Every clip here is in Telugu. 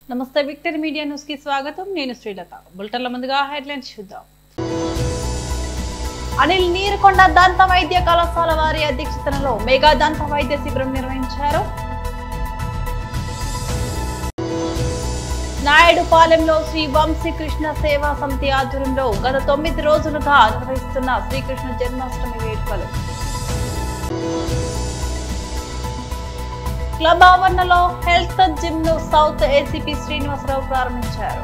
నమస్తే విక్టరీ మీడియా న్యూస్ కి స్వాగతం. నేను శ్రీలత. బులెటిన్ల ముందుగా హెడ్లైన్స్ చూద్దాం. అనిల్ నీరుకొండ దంత వైద్య కళాశాల వారి అధ్యక్షతనలో మెగా దంత వైద్య శిబిరం నిర్వహించారు. నాయుడుపాలెంలో శ్రీ వంశీకృష్ణ సేవా సమితి ఆధ్వర్యంలో గత 9 రోజులుగా నిర్వహిస్తున్న శ్రీకృష్ణ జన్మాష్టమి వేడుకలు. క్లబ్ ఆవరణలో హెల్త్ జిమ్ ను సౌత్ ఏసీపీ శ్రీనివాసరావు ప్రారంభించారు.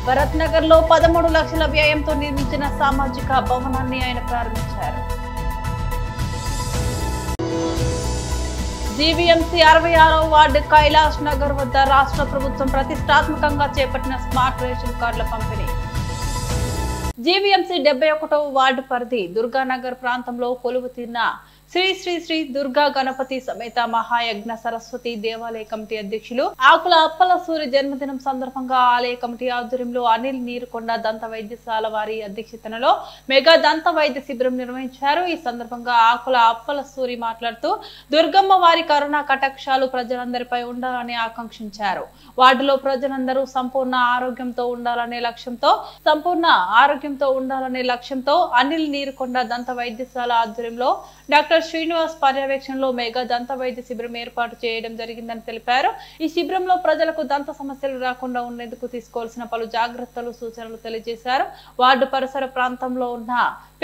భరత్ నగర్ లో 13 లక్షల వ్యయంతో నిర్మించిన సామాజిక భవనాన్ని ఆయన ప్రారంభించారు. జీవీఎంసీ 66వ వార్డు కైలాష్ నగర్ వద్ద రాష్ట్ర ప్రభుత్వం ప్రతిష్టాత్మకంగా చేపట్టిన స్మార్ట్ రేషన్ కార్డుల పంపిణీ. జీవీఎంసీ 71వ వార్డు పరిధి దుర్గానగర్ ప్రాంతంలో కొలువు తీరిన శ్రీ శ్రీ శ్రీ దుర్గా గణపతి సమేత మహాయజ్ఞ సరస్వతి దేవాలయ కమిటీ అధ్యక్షులు ఆకుల అప్పల సూరి జన్మదినం సందర్భంగా ఆలయ కమిటీ ఆధ్వర్యంలో అనిల్ నీరుకొండ దంత వైద్యశాల వారి అధ్యక్షతనలో మెగా దంత వైద్య శిబిరం నిర్వహించారు. ఈ సందర్భంగా ఆకుల అప్పల సూరి మాట్లాడుతూ దుర్గమ్మ వారి కరుణా కటాక్షాలు ప్రజలందరిపై ఉండాలని ఆకాంక్షించారు. వార్డులో ప్రజలందరూ సంపూర్ణ ఆరోగ్యంతో ఉండాలనే లక్ష్యంతో అనిల్ నీరుకొండ దంత వైద్యశాల ఆధ్వర్యంలో డాక్టర్ శ్రీనివాస్ పర్యవేక్షణలో మెగా దంత వైద్య శిబిరం ఏర్పాటు చేయడం జరిగిందని తెలిపారు. ఈ శిబిరంలో ప్రజలకు దంత సమస్యలు రాకుండా ఉండేందుకు తీసుకోవాల్సిన పలు జాగ్రత్తలు, సూచనలు తెలియజేశారు. వార్డు పరిసర ప్రాంతంలో ఉన్న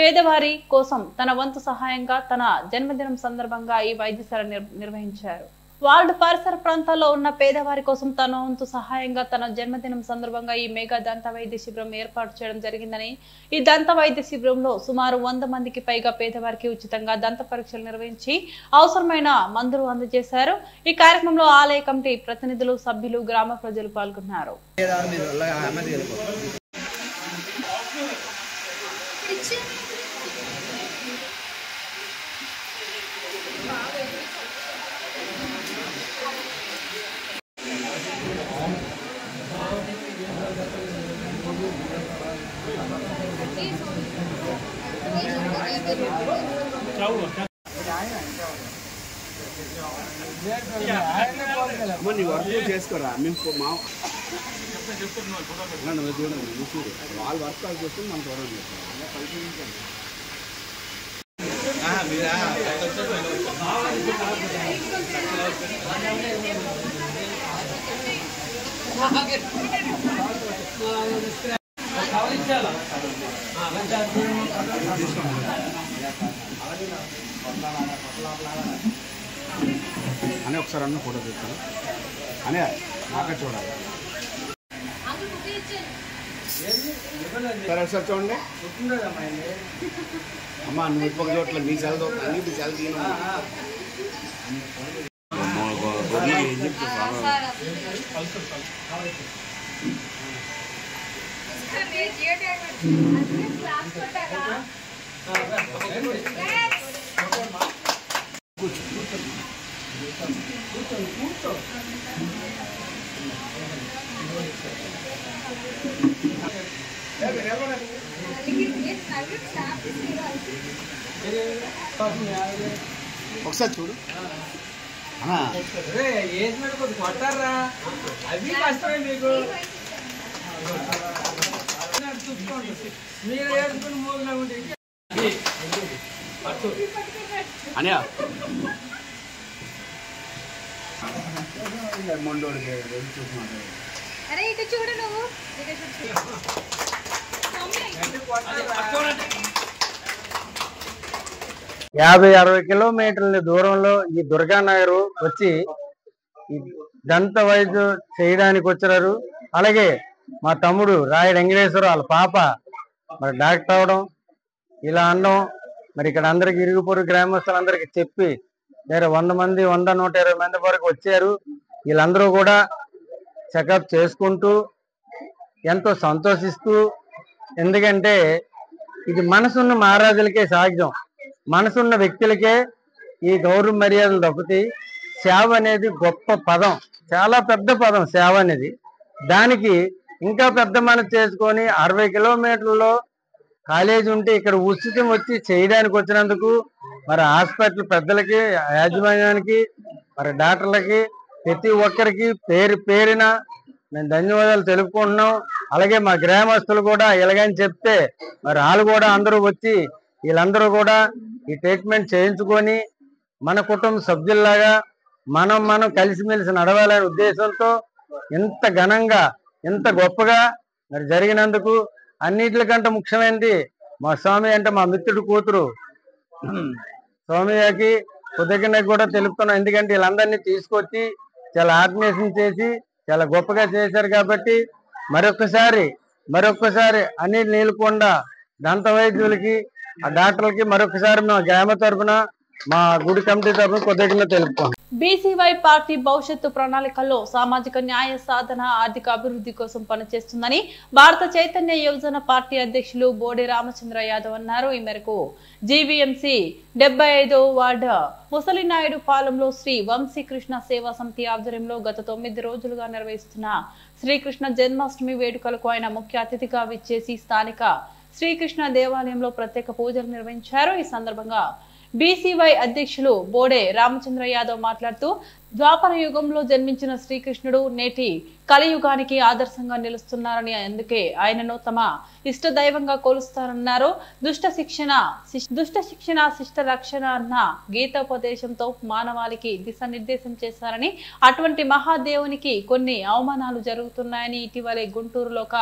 పేదవారి కోసం తన వంతు సహాయంగా తన జన్మదినం సందర్భంగా ఈ వైద్యశాల నిర్వహించారు. వార్డు పరిసర ప్రాంతాల్లో ఉన్న పేదవారి కోసం తన వంతు సహాయంగా తన జన్మదినం సందర్భంగా ఈ మెగా దంత వైద్య శిబిరం ఏర్పాటు చేయడం జరిగిందని, ఈ దంత వైద్య శిబిరంలో సుమారు 100 మందికి పైగా పేదవారికి ఉచితంగా దంత పరీక్షలు నిర్వహించి అవసరమైన మందులు అందజేశారు. ఈ కార్యక్రమంలో ఆలయ కమిటీ ప్రతినిధులు, సభ్యులు, గ్రామ ప్రజలు పాల్గొన్నారు. వర్క్ చేసుకోరా మేము చూడు వాళ్ళు వర్క్ చేసుకుని మనం చూడండి. అని ఒకసారి అన్న ఫోటో తీస్తాను అనే నాకే చూడాలి. సరే ఒకసారి చూడండి అమ్మా, నువ్వు ఇప్పటి చోట్ల మీ సెల్ అన్ని సెల్ తీయను. ఒకసారి చూడు కొట్టారా, అది కష్టమే మీకు. మీరు వేసుకుని మూలంగా ఉంటే అనే మొండోడు చూసుకుంటాడు. అరే ఇటు చూడు, నువ్వు 50-60 కిలోమీటర్ల దూరంలో ఈ దుర్గానగర్ వచ్చి ఈ దంత వైద్యం చేయడానికి వచ్చారు. అలాగే మా తమ్ముడు రాయ వెంకటేశ్వర వాళ్ళ పాప మరి డాక్టర్ అవడం, ఇలా అనడం, మరి ఇక్కడ అందరికి ఇరుగుపొరు గ్రామస్తులందరికీ చెప్పి వేరే 100 మంది 100-120 మంది వరకు వచ్చారు. వీళ్ళందరూ కూడా చెకప్ చేసుకుంటూ ఎంతో సంతోషిస్తూ, ఎందుకంటే ఇది మనసున్న మహారాజులకే సాధ్యం, మనసున్న వ్యక్తులకే ఈ గౌరవ మర్యాదలు దక్కుతాయి. సేవ అనేది గొప్ప పదం, చాలా పెద్ద పదం సేవ అనేది. దానికి ఇంకా పెద్ద మనసు చేసుకొని 60 కిలోమీటర్లలో కాలేజీ ఉంటే ఇక్కడ ఉచితం వచ్చి చేయడానికి వచ్చినందుకు మరి హాస్పిటల్ పెద్దలకి, యాజమాన్యానికి, మరి డాక్టర్లకి, ప్రతి ఒక్కరికి పేరు పేరిన మేము ధన్యవాదాలు తెలుపుకుంటున్నాం. అలాగే మా గ్రామస్తులు కూడా ఇలాగని చెప్తే మరి వాళ్ళు కూడా అందరూ వచ్చి వీళ్ళందరూ కూడా ఈ ట్రీట్మెంట్ చేయించుకొని మన కుటుంబ సభ్యుల్లాగా మనం కలిసిమెలిసి నడవాలనే ఉద్దేశంతో ఇంత ఘనంగా ఇంత గొప్పగా మరి జరిగినందుకు అన్నిటికంటే ముఖ్యమైనది మా స్వామి అంటే మా మిత్రుడు కూతురు స్వామికి కృతజ్ఞత కూడా తెలుపుతున్నాం. ఎందుకంటే వీళ్ళందరినీ తీసుకొచ్చి చాలా ఆర్గనైజేషన్ చేసి చాలా గొప్పగా చేశారు. కాబట్టి మరొక్కసారి అనిల్ నీలకొండ దంత వైద్యులకి, ఆ డాక్టర్లకి మరొకసారి మా గ్రామ తరఫున, మా గుడి కమిటీ తరఫున కృతజ్ఞత తెలుపుతాం. బీసీవై పార్టీ భవిష్యత్తు ప్రణాళికల్లో సామాజిక న్యాయ సాధన, ఆర్థిక అభివృద్ధి కోసం పనిచేస్తుందని భారత చైతన్య యువజన పార్టీ అధ్యక్షులు బోడే రామచంద్ర యాదవ్ అన్నారు. ఈ మేరకు జీవీఎంసీ 75వ వార్డు ముసలినాయుడు పాలెంలో శ్రీ వంశీకృష్ణ సేవా సమితి ఆధ్వర్యంలో గత 9 రోజులుగా నిర్వహిస్తున్న శ్రీకృష్ణ జన్మాష్టమి వేడుకలకు ఆయన ముఖ్య అతిథిగా విచ్చేసి స్థానిక శ్రీకృష్ణ దేవాలయంలో ప్రత్యేక పూజలు నిర్వహించారు. ఈ సందర్భంగా బీసీవై అధ్యక్షులు బోడే రామచంద్ర యాదవ్ మాట్లాడుతూ ద్వాపర యుగంలో జన్మించిన శ్రీకృష్ణుడు నేటి కలియుగానికి ఆదర్శంగా నిలుస్తున్నారని, అందుకే ఆయనను తమ ఇష్ట దైవంగా కొలుస్తారన్నారు. దుష్ట శిక్షణ శిష్ట రక్షణ అన్న గీతోపదేశంతో మానవాళికి దిశానిర్దేశం చేశారని, అటువంటి మహాదేవునికి కొన్ని అవమానాలు జరుగుతున్నాయని, ఇటీవలే గుంటూరులో ఒక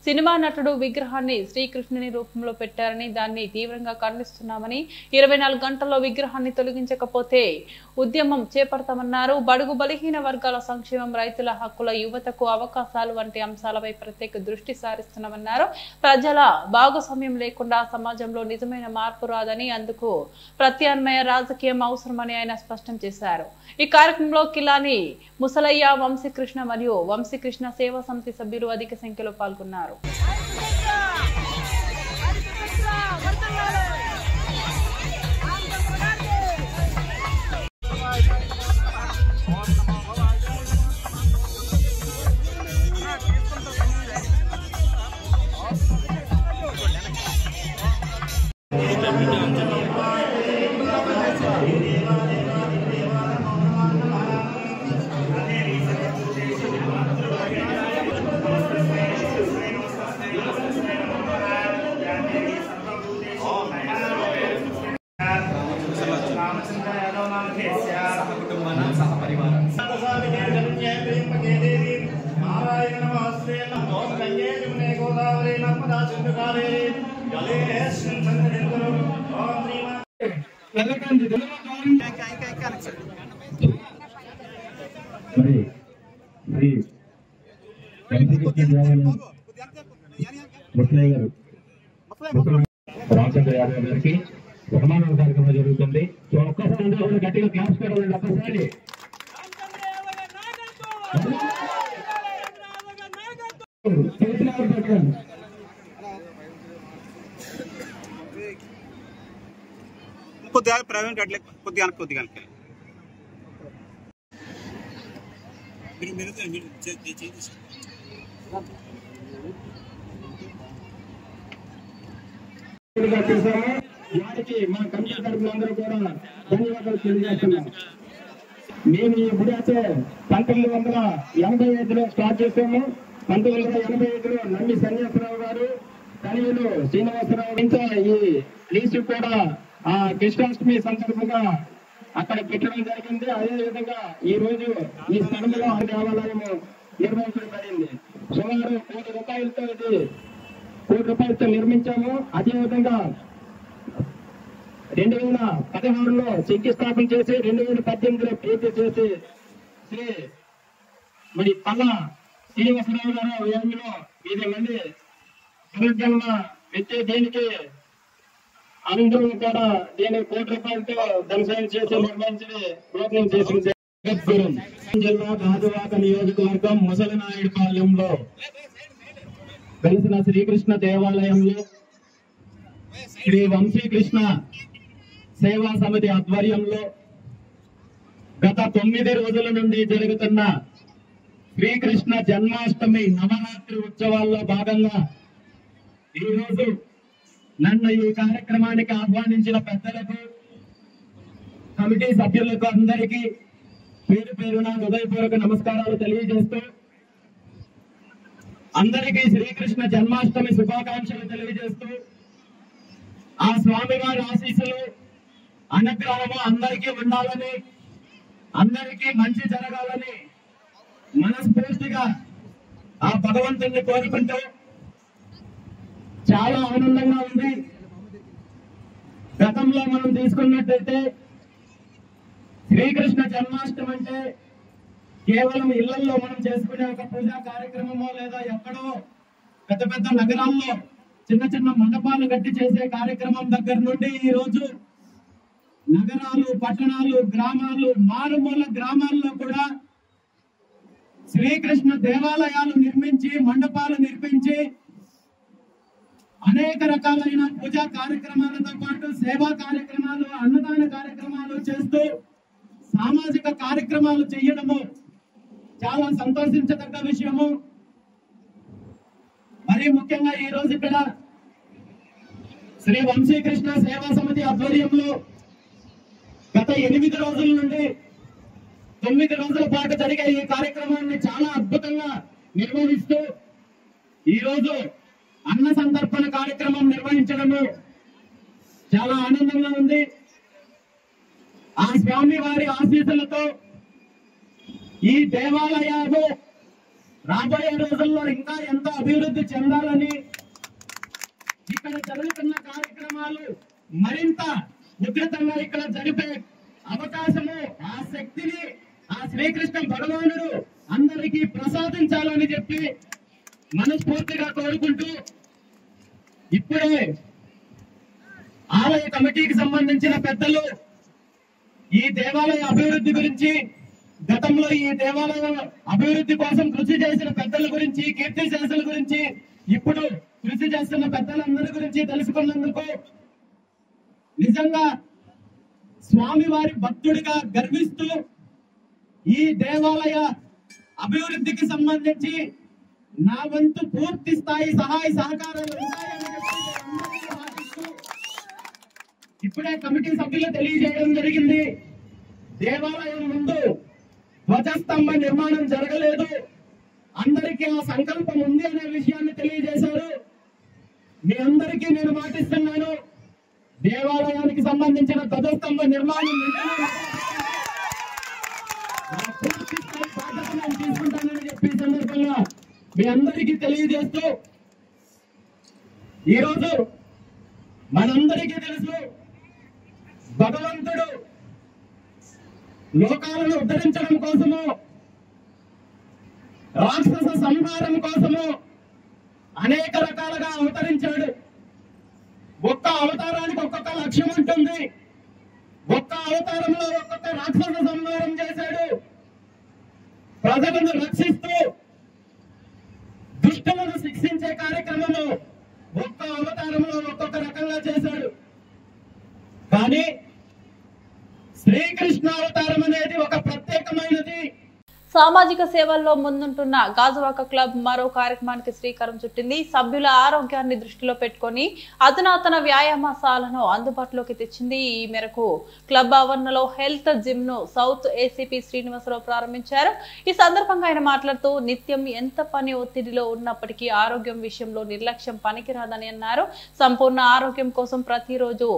సినిమా నటుడు విగ్రహాన్ని శ్రీకృష్ణుని రూపంలో పెట్టారని, దాన్ని తీవ్రంగా ఖండిస్తున్నామని, 24 గంటల్లో విగ్రహాన్ని తొలగించకపోతే ఉద్యమం చేపడతామన్నారు. బడుగు బలహీన వర్గాల సంక్షేమం, రైతుల హక్కుల, యువతకు అవకాశాలు వంటి అంశాలపై ప్రత్యేక దృష్టి సారిస్తున్నామన్నారు. ప్రజల భాగస్వామ్యం లేకుండా సమాజంలో నిజమైన మార్పు రాదని, అందుకు ప్రత్యామ్నాయ రాజకీయం అవసరమని ఆయన స్పష్టం చేశారు. ఈ కార్యక్రమంలో కిలాని ముసలయ్య, వంశీకృష్ణ మరియు వంశీకృష్ణ సేవా సమితి సభ్యులు అధిక సంఖ్యలో పాల్గొన్నారు. రామచంద్ర యాదవ్ గారికి బహుమానాల కార్యక్రమం జరుగుతుంది. సో ఒక్కసారి గట్టిగా క్లాప్స్ పెట్టాలండి. ఒక్కసారి కొద్దిగా ప్రవీణ్ కట్లే కొద్దిగా వారికి మా కమిటీ తరఫులందరూ కూడా ధన్యవాదాలు తెలియజేస్తున్నాం. మేము ఈ గుడి అయితే 1985లో స్టార్ట్ చేసాము. 1985లో నమ్మి సన్యాసరావు గారు, తనయులు శ్రీనివాసరావు ఇంకా ఈ లీసు కూడా ఆ కృష్ణాష్టమి సందర్భంగా అక్కడ పెట్టడం జరిగింది. అదే విధంగా ఈ రోజు ఈ స్థలంలో ఆ దేవాలయం నిర్వహించబడింది. సుమారు ₹1 కోటి నిర్మించాము. అదేవిధంగా 2016లో శంకుస్థాపన చేసి 2018లో పూర్తి చేసి శ్రీ మరి పల్ల శ్రీనివాసరావు గారు ఏమిలో 10 మంది పునర్జన్మ ఎత్తే దీనికి అందరూ కూడా దీన్ని ₹1 ధనసాయం చేసి నిర్వహించి ప్రయత్నం చేసింది. జిల్లా గాజువాక నియోజకవర్గం ముసలినాయుడు పాలెంలో వెలిసిన శ్రీకృష్ణ దేవాలయంలో శ్రీ వంశీకృష్ణ సేవా సమితి ఆధ్వర్యంలో గత 9 రోజుల నుండి జరుగుతున్న శ్రీకృష్ణ జన్మాష్టమి నవరాత్రి ఉత్సవాల్లో భాగంగా ఈరోజు నన్ను ఈ కార్యక్రమానికి ఆహ్వానించిన పెద్దలకు, కమిటీ సభ్యులకు అందరికీ పేరు పేరున హృదయపూర్వక నమస్కారాలు తెలియజేస్తూ అందరికీ శ్రీకృష్ణ జన్మాష్టమి శుభాకాంక్షలు తెలియజేస్తూ ఆ స్వామివారి ఆశీస్సులు అనుగ్రహము అందరికీ ఉండాలని, అందరికీ మంచి జరగాలని మనస్ఫూర్తిగా ఆ భగవంతుణ్ణి కోరుకుంటూ చాలా ఆనందంగా ఉంది. గతంలో మనం తీసుకున్నట్టయితే శ్రీకృష్ణ జన్మాష్టమి అంటే కేవలం ఇళ్లలో మనం చేసుకునే ఒక పూజా కార్యక్రమమో లేదా ఎక్కడో పెద్ద పెద్ద నగరాల్లో చిన్న చిన్న మండపాలు కట్టి చేసే కార్యక్రమం దగ్గర నుండి ఈ రోజు నగరాలు, పట్టణాలు, గ్రామాలు, మారుమూల గ్రామాల్లో కూడా శ్రీకృష్ణ దేవాలయాలు నిర్మించి, మండపాలు నిర్మించి అనేక రకాలైన పూజా కార్యక్రమాలతో పాటు సేవా కార్యక్రమాలు, అన్నదాన కార్యక్రమాలు చేస్తూ సామాజిక కార్యక్రమాలు చేయడము చాలా సంతోషించదగ్గ విషయము. మరి ముఖ్యంగా ఈ రోజు ఇక్కడ శ్రీ వంశీకృష్ణ సేవా సమితి ఆధ్వర్యంలో గత 8 రోజుల నుండి 9 రోజుల పాటు జరిగే ఈ కార్యక్రమాన్ని చాలా అద్భుతంగా నిర్వహిస్తూ ఈ రోజు అన్న సంతర్పణ కార్యక్రమం నిర్వహించడము చాలా ఆనందంగా ఉంది. ఆ స్వామి వారి ఆశీస్సులతో ఈ దేవాలయాలు రాబోయే రోజుల్లో ఇంకా ఎంతో అభివృద్ధి చెందాలని, ఇక్కడ జరుగుతున్న కార్యక్రమాలు మరింత ఉధృతంగా ఇక్కడ జరిపే అవకాశము, ఆ శక్తిని ఆ శ్రీకృష్ణ భగవానుడు అందరికీ ప్రసాదించాలని చెప్పి మనస్ఫూర్తిగా కోరుకుంటూ, ఇప్పుడే ఆలయ కమిటీకి సంబంధించిన పెద్దలు ఈ దేవాలయ అభివృద్ధి గురించి, గతంలో ఈ దేవాలయ అభివృద్ధి కోసం కృషి చేసిన పెద్దల గురించి, కీర్తి శేషుల గురించి, ఇప్పుడు కృషి చేస్తున్న పెద్దలందరి గురించి తెలుసుకున్నందుకు నిజంగా స్వామివారి భక్తుడిగా గర్విస్తూ ఈ దేవాలయ అభివృద్ధికి సంబంధించి నా వంతు పూర్తి స్థాయి సహాయ సహకారాలు ఉంటాయని చెప్పి అందరికీ ఆశిస్తూ ఇప్పుడే కమిటీ సభ్యులు తెలియజేయడం జరిగింది. దేవాలయం ముందు ధ్వజస్తంభ నిర్మాణం జరగలేదు, అందరికీ ఆ సంకల్పం ఉంది అనే విషయాన్ని తెలియజేశారు. మీ అందరికీ నేను మాటిస్తున్నాను, దేవాలయానికి సంబంధించిన ధ్వజస్తంభ నిర్మాణం బాధ్యత నేను తీసుకుంటానని చెప్పి సందర్భంగా మీ అందరికీ తెలియజేస్తూ, ఈరోజు మనందరికీ తెలుసు భగవంతుడు లోకాలను ఉద్ధరించడం కోసము, రాక్షస సంహారం కోసము అనేక రకాలుగా అవతరించాడు. ఒక్క అవతారానికి ఒక్కొక్క లక్ష్యం ఉంటుంది. ఒక్క అవతారంలో ఒక్కొక్క రాక్షస సంహారం చేశాడు. ప్రజలను రక్షిస్తూ దుష్టులను శిక్షించే కార్యక్రమము ఒక్క అవతారంలో ఒక్కొక్క రకంగా చేశాడు. కానీ శ్రీకృష్ణ అవతారం అనేది ఒక ప్రత్యేకమైనది. సామాజిక సేవల్లో ముందుంటున్న గాజువాక క్లబ్ మరో కార్యక్రమానికి శ్రీకారం చుట్టింది. సభ్యుల ఆరోగ్యాన్ని దృష్టిలో పెట్టుకుని అధునాతన వ్యాయామశాలను అందుబాటులోకి తెచ్చింది. ఈ మేరకు క్లబ్ ఆవరణలో హెల్త్ జిమ్ ను సౌత్ ఏసీపీ శ్రీనివాసరావు ప్రారంభించారు. ఈ సందర్భంగా ఆయన మాట్లాడుతూ నిత్యం ఎంత పని ఒత్తిడిలో ఉన్నప్పటికీ ఆరోగ్యం విషయంలో నిర్లక్ష్యం పనికిరాదని అన్నారు. సంపూర్ణ ఆరోగ్యం కోసం ప్రతిరోజు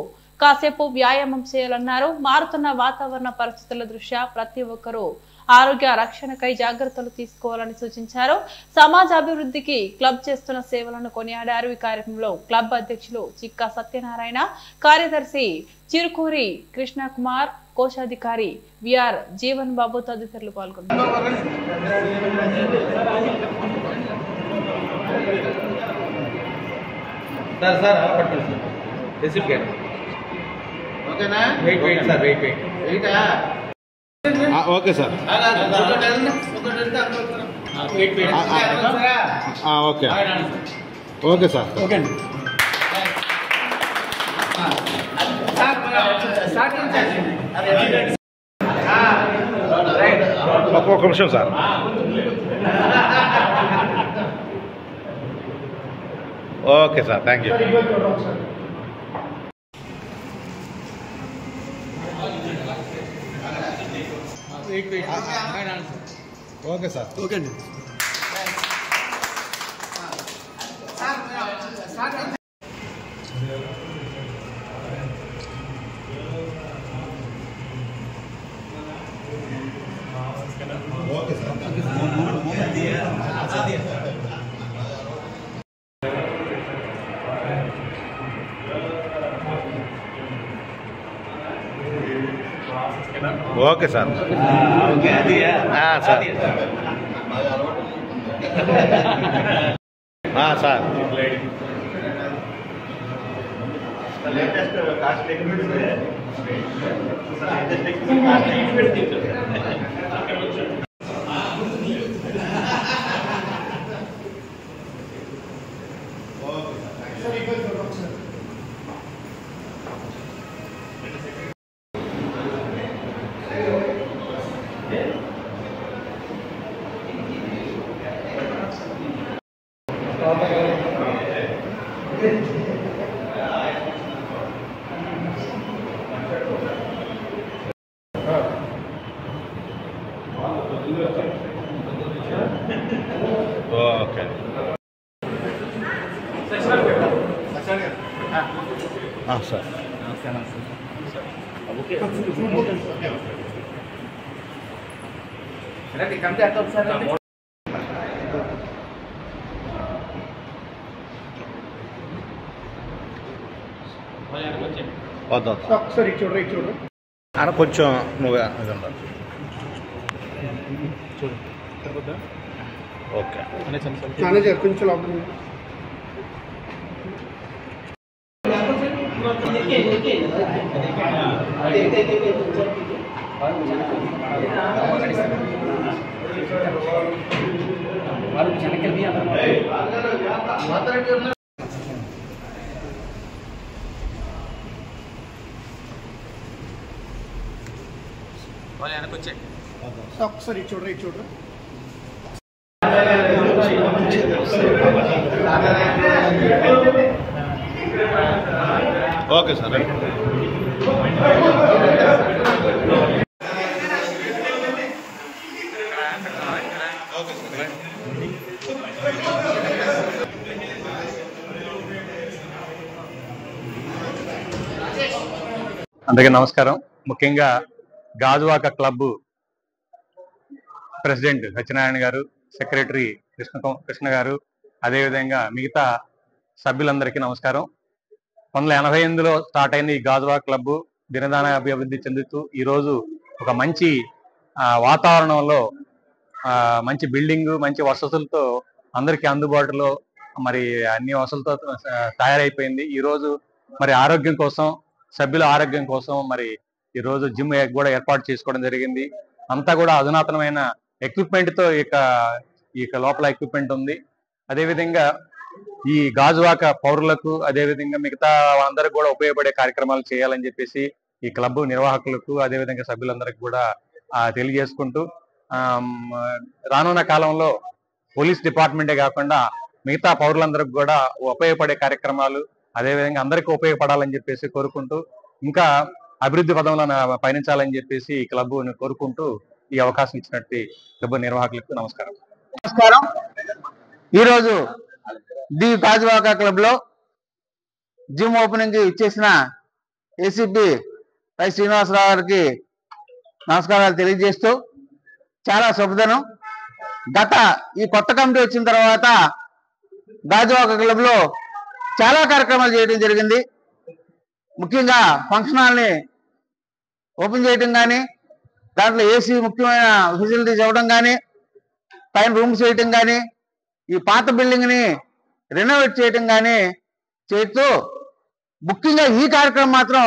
కాసేపు వ్యాయామం చేయాలన్నారు. మారుతున్న వాతావరణ పరిస్థితుల దృష్ట్యా ప్రతి ఒక్కరూ ఆరోగ్య రక్షణకై జాగ్రత్తలు తీసుకోవాలని సూచించారు. సమాజ అభివృద్ధికి క్లబ్ చేస్తున్న సేవలను కొనియాడారు. ఈ కార్యక్రమంలో క్లబ్ అధ్యక్షులు చిక్కా సత్యనారాయణ, కార్యదర్శి చిరుకూరి కృష్ణకుమార్, కోశాధికారి విఆర్ జీవన్ బాబు తదితరులు పాల్గొన్నారు. Okay sir, okay okay sir, okay అండి. ఒక్క నిమిషం sir. Okay sir, thank you. Okay sir. Okay అండి. Okay sir. Okay sir. Sir okay. Sir అన్న కొంచెం నువ్వు ఓకే. కొంచెం ఒకసారి చూడరు ఓకే సార్. అందరికీ నమస్కారం. ముఖ్యంగా గాజువాక క్లబ్ ప్రెసిడెంట్ సత్యనారాయణ గారు, సెక్రటరీ కృష్ణ గారు, అదేవిధంగా మిగతా సభ్యులందరికీ నమస్కారం. 1988లో స్టార్ట్ అయిన ఈ గాజువాక క్లబ్ దినదాన అభివృద్ధి చెందుతూ ఈరోజు ఒక మంచి వాతావరణంలో మంచి బిల్డింగ్, మంచి వసతులతో అందరికీ అందుబాటులో మరి అన్ని వసతులతో తయారైపోయింది. ఈరోజు మరి ఆరోగ్యం కోసం, సభ్యుల ఆరోగ్యం కోసం మరి ఈరోజు జిమ్ కూడా ఏర్పాటు చేసుకోవడం జరిగింది. అంతా కూడా అధునాతనమైన ఎక్విప్మెంట్ తో ఈ లోపల ఎక్విప్మెంట్ ఉంది. అదేవిధంగా ఈ గాజువాక పౌరులకు, అదేవిధంగా మిగతా అందరికి కూడా ఉపయోగపడే కార్యక్రమాలు చేయాలని చెప్పేసి ఈ క్లబ్ నిర్వాహకులకు, అదేవిధంగా సభ్యులందరికీ కూడా తెలియజేసుకుంటూ రానున్న కాలంలో పోలీస్ డిపార్ట్మెంటే కాకుండా మిగతా పౌరులందరికి కూడా ఉపయోగపడే కార్యక్రమాలు, అదేవిధంగా అందరికీ ఉపయోగపడాలని చెప్పేసి కోరుకుంటూ ఇంకా అభివృద్ధి పదంలో పయనించాలని చెప్పేసి ఈ క్లబ్ కోరుకుంటూ ఈ అవకాశం ఇచ్చినట్టు క్లబ్ నిర్వాహకులకు నమస్కారం. ఈరోజు ది గాజువాక క్లబ్ లో జిమ్ ఓపెనింగ్ ఇచ్చేసిన ఏసీపీ వై శ్రీనివాసరావు గారికి నమస్కారాలు తెలియజేస్తూ, చాలా శుభదినం. ఈ కొత్త కమిటీ వచ్చిన తర్వాత గాజువాక క్లబ్ లో చాలా కార్యక్రమాలు చేయడం జరిగింది. ముఖ్యంగా ఫంక్షన్ హాల్ని ఓపెన్ చేయడం కానీ, దాంట్లో ఏసీ ముఖ్యమైన ఫెసిలిటీస్ ఇవ్వడం కానీ, పైన రూమ్స్ వేయటం కానీ, ఈ పాత బిల్డింగ్ ని రెనోవేట్ చేయటం కానీ చేస్తూ, ముఖ్యంగా ఈ కార్యక్రమం మాత్రం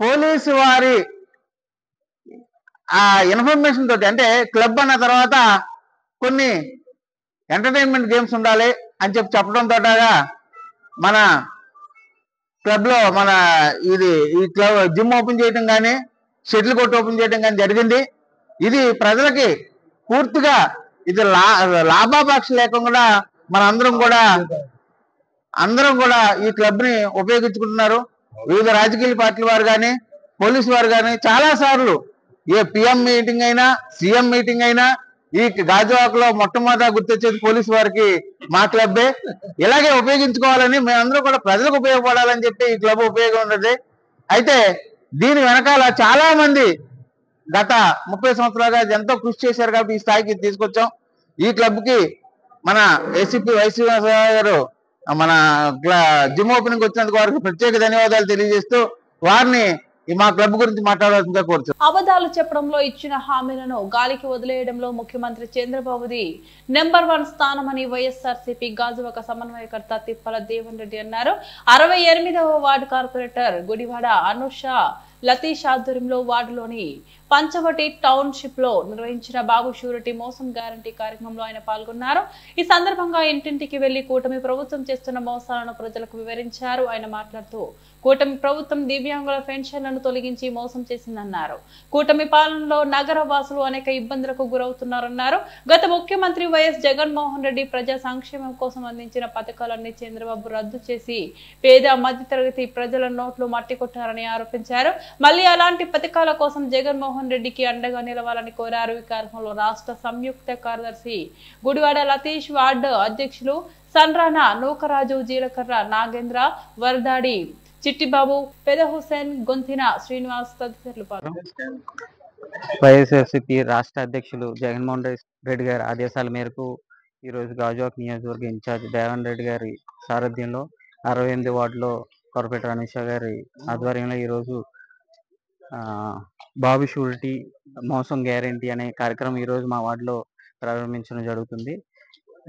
పోలీసు వారి ఇన్ఫర్మేషన్ తోటి, అంటే క్లబ్ అన్న తర్వాత కొన్ని ఎంటర్టైన్మెంట్ గేమ్స్ ఉండాలి అని చెప్పడం తోటగా మన క్లబ్ లో ఈ క్లబ్ జిమ్ ఓపెన్ చేయడం కానీ, షటిల్ కోర్ట్ ఓపెన్ చేయడం కానీ జరిగింది. ఇది ప్రజలకి పూర్తిగా ఇది లాభాపేక్ష లేకుండా అందరం కూడా ఈ క్లబ్ ని ఉపయోగించుకుంటున్నారు. వివిధ రాజకీయ పార్టీల వారు కానీ, పోలీసు వారు కానీ చాలా సార్లు ఏ పిఎం మీటింగ్ అయినా సీఎం మీటింగ్ అయినా ఈ గాజువాకలో మొట్టమొదట గుర్తొచ్చేది పోలీసు వారికి మా క్లబ్బే. ఇలాగే ఉపయోగించుకోవాలని మేమందరూ కూడా ప్రజలకు ఉపయోగపడాలని చెప్పి ఈ క్లబ్ ఉపయోగం ఉన్నది. అయితే దీని వెనకాల చాలా మంది గత 30 సంవత్సరాలుగా ఎంతో కృషి చేశారు కాబట్టి ఈ స్థాయికి తీసుకొచ్చాం. ఈ క్లబ్ కి మన ఏసీపీ వైశ్రీనివాస గారు మన జిమ్ ఓపెనింగ్ వచ్చినందుకు వారికి ప్రత్యేక ధన్యవాదాలు తెలియజేస్తూ వారిని మా క్లబ్ గురించి మాట్లాడాల్సిందిగా కోరుతున్నాను. అబద్ధాలు చెప్పడంలో ఇచ్చిన హామీలను గాలికి వదిలేయడంలో ముఖ్యమంత్రి చంద్రబాబుది నెంబర్ 1 స్థానమని వైఎస్ఆర్సీపీ గాజువాక సమన్వయకర్త తిప్పల దేవన్ రెడ్డి అన్నారు. 68వ వార్డు కార్పొరేటర్ గుడివాడ అనుష లతీష్ ఆధ్వర్యంలో వార్డులోని పంచవటి టౌన్షిప్ లో నిర్వహించిన బాబు షూరిటీ మోసం గ్యారంటీ కార్యక్రమంలో ఆయన పాల్గొన్నారు. ఈ సందర్భంగా ఇంటింటికి వెళ్లి కూటమి ప్రభుత్వం చేస్తున్న మోసాలను ప్రజలకు వివరించారు. ఆయన మాట్లాడుతూ కూటమి ప్రభుత్వం దివ్యాంగుల పెన్షన్లను తొలగించి మోసం చేసిందన్నారు. కూటమి పాలనలో నగర వాసులు అనేక ఇబ్బందులకు గురవుతున్నారన్నారు. గత ముఖ్యమంత్రి వైఎస్ జగన్మోహన్ రెడ్డి ప్రజా సంక్షేమం కోసం అందించిన పథకాలన్నీ చంద్రబాబు రద్దు చేసి పేద మధ్యతరగతి ప్రజల నోట్లు మట్టి కొట్టారని ఆరోపించారు. మళ్లీ అలాంటి పథకాల కోసం జగన్మోహన్ రెడ్డికి అండగా నిలవాలని కోరారు. ఈ కార్యక్రమంలో రాష్ట్ర సంయుక్త కార్యదర్శి గుడివాడ లతీష్, వార్డు అధ్యక్షులు సన్రానా, నూకరాజు, జీలకర్ర నాగేంద్ర, వరదాడి చిట్టిబాబు, పెద హుసేన్, గొంతిన శ్రీనివాస్ తదితరులు పాల్గొన్నారు. వైఎస్ఆర్సీపీ రాష్ట్ర అధ్యక్షులు జగన్మోహన్ రెడ్డి గారి ఆదేశాల మేరకు ఈరోజు గాజువాక నియోజకవర్గ ఇన్ఛార్జ్ దేవన్ రెడ్డి గారి సారథ్యంలో 68 వార్డులో కార్పొరేటర్ అనుష గారి ఆధ్వర్యంలో ఈరోజు బాబు షూరిటీ మోసం గ్యారంటీ అనే కార్యక్రమం ఈరోజు మా వార్డులో ప్రారంభించడం జరుగుతుంది.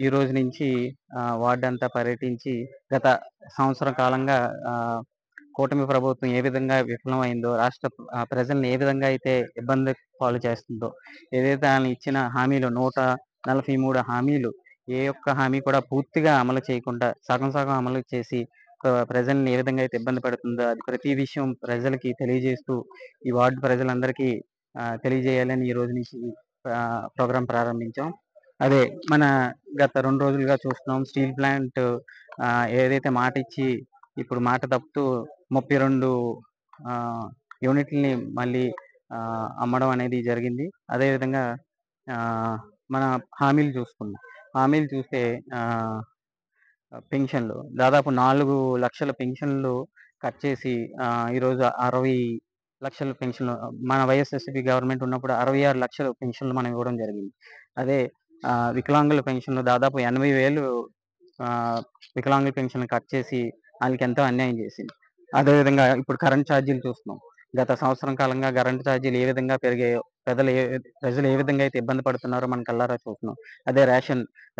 ఈ రోజు నుంచి వార్డు అంతా పర్యటించి గత సంవత్సర కాలంగా కూటమి ప్రభుత్వం ఏ విధంగా విఫలమైందో, రాష్ట్ర ప్రజల్ని ఏ విధంగా అయితే ఇబ్బంది పాలు చేస్తుందో, ఏదైతే ఆయన ఇచ్చిన హామీలు 143 హామీలు ఏ ఒక్క హామీ కూడా పూర్తిగా అమలు చేయకుండా సగం సగం అమలు చేసి ప్రజల్ని ఏ విధంగా అయితే ఇబ్బంది పెడుతుందో అది ప్రతి విషయం ప్రజలకి తెలియజేస్తూ ఈ వార్డు ప్రజలందరికీ తెలియజేయాలని ఈ రోజు నుంచి ప్రోగ్రాం ప్రారంభించాం. అదే మన గత 2 రోజులుగా చూస్తున్నాం. స్టీల్ ప్లాంట్ ఏదైతే మాట ఇచ్చి ఇప్పుడు మాట తప్పుతూ 32 యూనిట్లని మళ్ళీ అమ్మడం అనేది జరిగింది. అదేవిధంగా మన హామీలు చూసుకుందాం. హామీలు చూస్తే పెన్షన్లు దాదాపు 4 లక్షల పెన్షన్లు కట్ చేసి ఈరోజు 60 లక్షల పెన్షన్లు మన వైఎస్ఆర్సీపీ గవర్నమెంట్ ఉన్నప్పుడు 66 లక్షల పెన్షన్లు మనం ఇవ్వడం జరిగింది. అదే వికలాంగుల పెన్షన్లు దాదాపు 80,000 వికలాంగుల పెన్షన్లు కట్ చేసి వాళ్ళకి ఎంతో అన్యాయం చేసింది. అదేవిధంగా ఇప్పుడు కరెంట్ ఛార్జీలు చూస్తున్నాం. గత సంవత్సరం కాలంగా కరెంట్ ఛార్జీలు ఏ విధంగా పెరిగాయో, ప్రజలు ఏ విధంగా అయితే ఇబ్బంది పడుతున్నారో మనం కల్లారా చూస్తున్నాం. అదే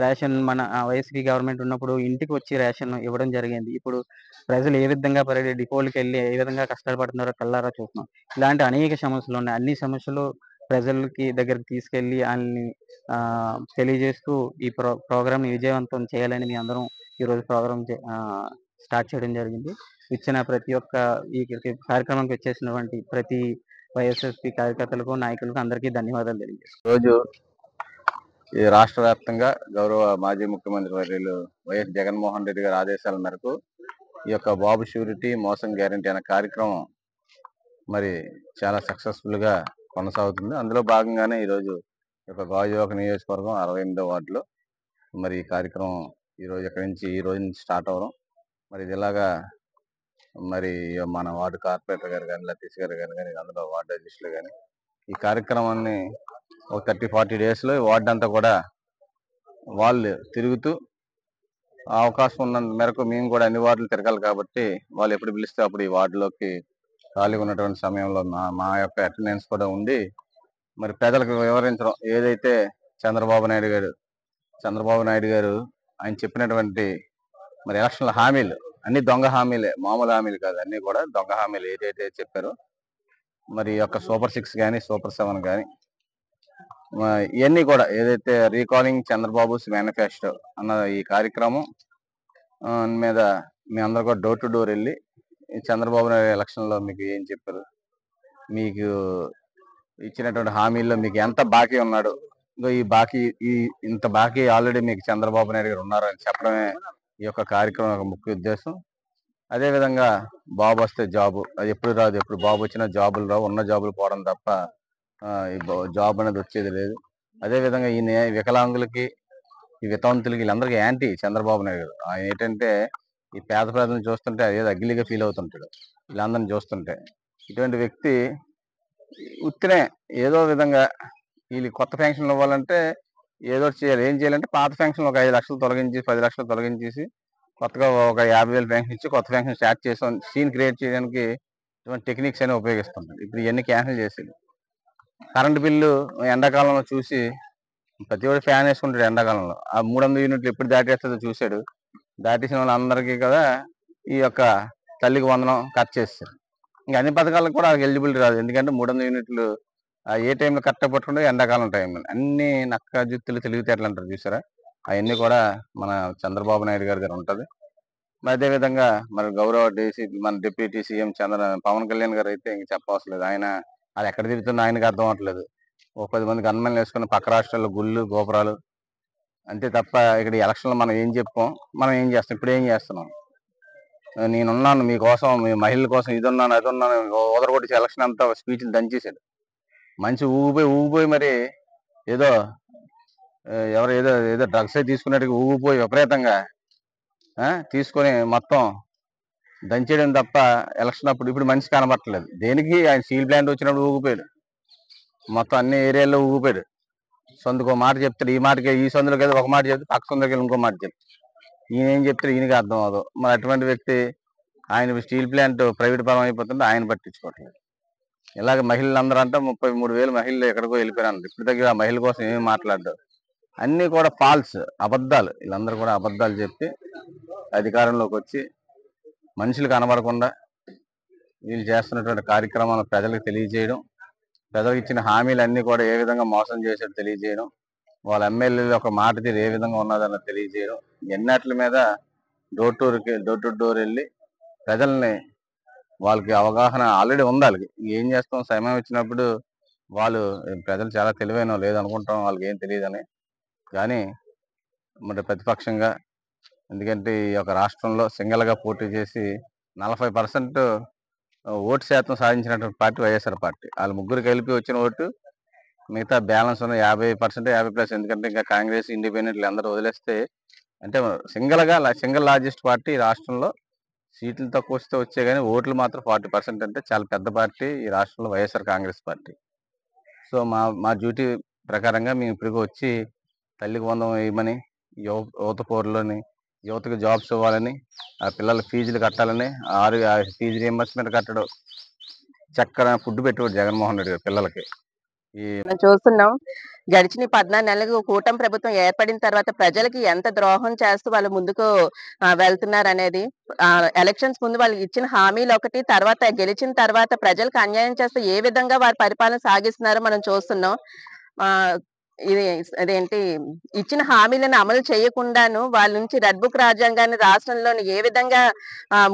రేషన్ మన వైఎస్పీ గవర్నమెంట్ ఉన్నప్పుడు ఇంటికి వచ్చి రేషన్ ఇవ్వడం జరిగింది. ఇప్పుడు ప్రజలు ఏ విధంగా డిపోలకు వెళ్ళి ఏ విధంగా కష్టపడుతున్నారో కల్లారా చూస్తున్నాం. ఇలాంటి అనేక సమస్యలు ఉన్నాయి. అన్ని సమస్యలు ప్రజలకి దగ్గరికి తీసుకెళ్లి వాళ్ళని తెలియజేస్తూ ఈ ప్రోగ్రామ్ ని విజయవంతం చేయాలని మీ అందరం ఈరోజు ప్రోగ్రామ్ స్టార్ట్ చేయడం జరిగింది. ఇచ్చిన ప్రతి ఒక్క ఈ కార్యక్రమానికి వచ్చేసినటువంటి ప్రతి వైఎస్ఆర్సీపీ కార్యకర్తలకు, నాయకులకు అందరికీ ధన్యవాదాలు తెలియజేస్తాను. రోజు ఈ రాష్ట్ర వ్యాప్తంగా గౌరవ మాజీ ముఖ్యమంత్రి వర్యులు వైఎస్ జగన్మోహన్ రెడ్డి గారి ఆదేశాల మేరకు ఈ యొక్క బాబు షూరిటీ మోసం గ్యారంటీ అనే కార్యక్రమం మరి చాలా సక్సెస్ఫుల్ గా కొనసాగుతుంది. అందులో భాగంగానే ఈరోజు ఈ యొక్క గాజువాక నియోజకవర్గం 68వ వార్డులో మరి ఈ కార్యక్రమం ఈ రోజు నుంచి స్టార్ట్ అవ్వడం, మరి ఇది ఇలాగా మరి మన వార్డు కార్పొరేటర్ గారు కానీ, లతీష్ గారు కానీ, అందులో వార్డు అధ్యక్షులు కానీ ఈ కార్యక్రమాన్ని ఒక 30-40 డేస్లో వార్డు అంతా కూడా వాళ్ళు తిరుగుతూ అవకాశం ఉన్నంత మేరకు మేము కూడా అన్ని వార్డులు తిరగాలి కాబట్టి వాళ్ళు ఎప్పుడు పిలిస్తే అప్పుడు ఈ వార్డులోకి ఖాళీగా ఉన్నటువంటి సమయంలో మా యొక్క అటెండెన్స్ కూడా ఉండి మరి ప్రజలకు వివరించడం, ఏదైతే చంద్రబాబు నాయుడు గారు ఆయన చెప్పినటువంటి మరి ఎలక్షన్ల హామీలు అన్ని దొంగ హామీలే, మామూలు హామీలు కాదు, అన్ని కూడా దొంగ హామీలు ఏదైతే చెప్పారో మరి యొక్క సూపర్ 6 కానీ సూపర్ 7 కానీ ఇవన్నీ కూడా ఏదైతే రీకాలింగ్ చంద్రబాబుస్ మేనిఫెస్టో అన్న ఈ కార్యక్రమం మీద మీ అందరూ కూడా డోర్ టు డోర్ వెళ్ళి చంద్రబాబు నాయుడు ఎలక్షన్ లో మీకు ఏం చెప్పారు, మీకు ఇచ్చినటువంటి హామీల్లో మీకు ఎంత బాకీ ఉన్నాడు, ఇంత బాకీ ఆల్రెడీ మీకు చంద్రబాబు నాయుడు గారు ఉన్నారు అని చెప్పడమే ఈ యొక్క కార్యక్రమం యొక్క ముఖ్య ఉద్దేశం. అదే విధంగా బాబు వస్తే జాబు అది ఎప్పుడు రాదు, ఎప్పుడు బాబు వచ్చినా జాబులు రావు, ఉన్న జాబులు పోవడం తప్ప జాబ్ అనేది వచ్చేది లేదు. అదేవిధంగా ఈయన వికలాంగులకి, ఈ వితంతులకి వీళ్ళందరికీ యాంటీ చంద్రబాబు నాయుడు గారు. ఆయన ఏంటంటే ఈ పేద ప్రజలను చూస్తుంటే ఏదో అగ్గిలిగా ఫీల్ అవుతుంటాడు వీళ్ళందరిని చూస్తుంటే. ఇటువంటి వ్యక్తి ఉత్తినే ఏదో విధంగా వీళ్ళకి కొత్త పెన్షన్లు ఇవ్వాలంటే ఏదో ఒకటి చేయాలి. ఏం చేయాలంటే పాత పెన్షన్లు ఒక 5 లక్షలు తొలగించి 10 లక్షలు తొలగించేసి కొత్తగా ఒక 50,000 పెన్షన్ ఇచ్చి కొత్త పెన్షన్ స్టార్ట్ చేసి సీన్ క్రియేట్ చేయడానికి ఇటువంటి టెక్నిక్స్ అనేవి ఉపయోగిస్తుంటారు. ఇప్పుడు ఇవన్నీ క్యాన్సిల్ చేసేది. కరెంటు బిల్లు ఎండాకాలంలో చూసి ప్రతి ఒక్కటి ఫ్యాన్ వేసుకుంటాడు ఎండాకాలంలో. ఆ 300 యూనిట్లు ఎప్పుడు దాటేస్తుందో చూశాడు. దాటేసిన వాళ్ళందరికీ కదా ఈ యొక్క తల్లికి వందనం కట్ చేస్తారు. ఇంకా అన్ని పథకాలకు కూడా ఎలిజిబిలిటీ రాదు. ఎందుకంటే 300 యూనిట్లు ఏ టైంలో కరెక్ట్గా పట్టుకుంటే ఎండాకాలం టైంలో అన్ని నక్క జుత్తులు తెలివితేటలు అంటారు చూసారా, అవన్నీ కూడా మన చంద్రబాబు నాయుడు గారి దగ్గర ఉంటుంది. మరి అదేవిధంగా మరి గౌరవ మన డిప్యూటీ సీఎం పవన్ కళ్యాణ్ గారు అయితే ఇంక చెప్పవసరం లేదు. ఆయన అది ఎక్కడ తిరుగుతుందో ఆయనకి అర్థం అవ్వట్లేదు. ఒక 10 మంది గన్మెన్లు వేసుకుని పక్క రాష్ట్రాల్లో గుళ్ళు గోపురాలు అంతే తప్ప ఇక్కడ ఎలక్షన్లో మనం ఏం చెప్పాం, మనం ఏం చేస్తాం, ఇప్పుడు ఏం చేస్తున్నాం. నేనున్నాను మీకోసం, మీ మహిళల కోసం, ఇది ఉన్నాను అది ఉన్నాను ఓదరగొట్టి ఎలక్షన్ అంతా స్పీచ్లు దంచేశాడు. మంచి ఊగిపోయి మరి ఏదో ఎవరు ఏదో ఏదో డ్రగ్స్ తీసుకున్నట్టుగా ఊగిపోయి విపరీతంగా తీసుకొని మొత్తం దంచేయడం తప్ప ఎలక్షన్ అప్పుడు ఇప్పుడు మనిషి కనబట్టలేదు. దేనికి ఆయన స్టీల్ ప్లాంట్ వచ్చినప్పుడు ఊగిపోయాడు, మొత్తం అన్ని ఏరియాల్లో ఊగిపోయాడు. సొందుకు ఒక మాట చెప్తాడు, ఈ మాటకి ఈ సొందులోకి వెళ్ళి ఒక మాట చెప్తే పక్క సొందులోకి వెళ్ళి ఇంకో మాట చెప్తాడు. ఈయన ఏం చెప్తాడు ఈయనకి అర్థం అవ్వదు. మరి అటువంటి వ్యక్తి ఆయన స్టీల్ ప్లాంట్ ప్రైవేట్ పరం అయిపోతుంటే ఆయన పట్టించుకోవట్లేదు. ఇలాగ మహిళలు అందరూ అంటే 33,000 మహిళలు ఎక్కడికో వెళ్ళిపోయారు. ఇప్పుడు దగ్గర ఆ మహిళల కోసం ఏమి మాట్లాడ్డారు, అన్నీ కూడా ఫాల్స్, అబద్ధాలు. వీళ్ళందరూ కూడా అబద్ధాలు చెప్పి అధికారంలోకి వచ్చి మనుషులు కనబడకుండా వీళ్ళు చేస్తున్నటువంటి కార్యక్రమాలు ప్రజలకు తెలియజేయడం, ప్రజలకు ఇచ్చిన హామీలు అన్నీ కూడా ఏ విధంగా మోసం చేశాడో తెలియజేయడం, వాళ్ళ ఎమ్మెల్యేలు ఒక మాట తీరు ఏ విధంగా ఉన్నదన్న తెలియజేయడం, ఎన్నట్ల మీద డోర్ టు డోర్ వెళ్ళి ప్రజల్ని వాళ్ళకి అవగాహన ఆల్రెడీ ఉండాలి. ఏం చేస్తాం, సమయం వచ్చినప్పుడు వాళ్ళు ప్రజలు చాలా తెలివైన లేదనుకుంటాం, వాళ్ళకి ఏం తెలియదని. కానీ మరి ప్రతిపక్షంగా, ఎందుకంటే ఈ యొక్క రాష్ట్రంలో సింగల్గా పోటీ చేసి 40% ఓటు శాతం సాధించినటువంటి పార్టీ వైఎస్ఆర్ పార్టీ. వాళ్ళు ముగ్గురు కలిపి వచ్చిన ఓటు మిగతా బ్యాలెన్స్ ఉన్న 50%, 50+. ఎందుకంటే ఇంకా కాంగ్రెస్, ఇండిపెండెంట్లు అందరూ వదిలేస్తే అంటే సింగిల్ లార్జెస్ట్ పార్టీ ఈ రాష్ట్రంలో. సీట్లు తక్కువ వస్తే వచ్చే కానీ ఓట్లు మాత్రం 40%. అంటే చాలా పెద్ద పార్టీ ఈ రాష్ట్రంలో వైఎస్ఆర్ కాంగ్రెస్ పార్టీ. సో మా డ్యూటీ ప్రకారంగా మేము ఇప్పుడు వచ్చి తల్లికి వందనం వేయమని, యువత పోరులోని యువతకు జాబ్స్ ఇవ్వాలని, ఆ పిల్లల ఫీజులు కట్టాలని, ఫీజు రియంబర్స్మెంట్ కట్టడం, చక్కగా ఫుడ్ పెట్టేవాడు జగన్మోహన్ రెడ్డి గారు పిల్లలకి. మనం చూస్తున్నాం గడిచిన 14 నెలలకు కూటమి ప్రభుత్వం ఏర్పడిన తర్వాత ప్రజలకి ఎంత ద్రోహం చేస్తూ వాళ్ళు ముందుకు వెళ్తున్నారు అనేది. ఎలక్షన్స్ ముందు వాళ్ళు ఇచ్చిన హామీలు ఒకటి, తర్వాత గెలిచిన తర్వాత ప్రజలకు అన్యాయం చేస్తూ ఏ విధంగా వారి పరిపాలన సాగిస్తున్నారో మనం చూస్తున్నాం. అదేంటి ఇచ్చిన హామీలను అమలు చేయకుండాను వాళ్ళ నుంచి రెడ్ బుక్ రాజ్యాంగాన్ని రాష్ట్రంలోని ఏ విధంగా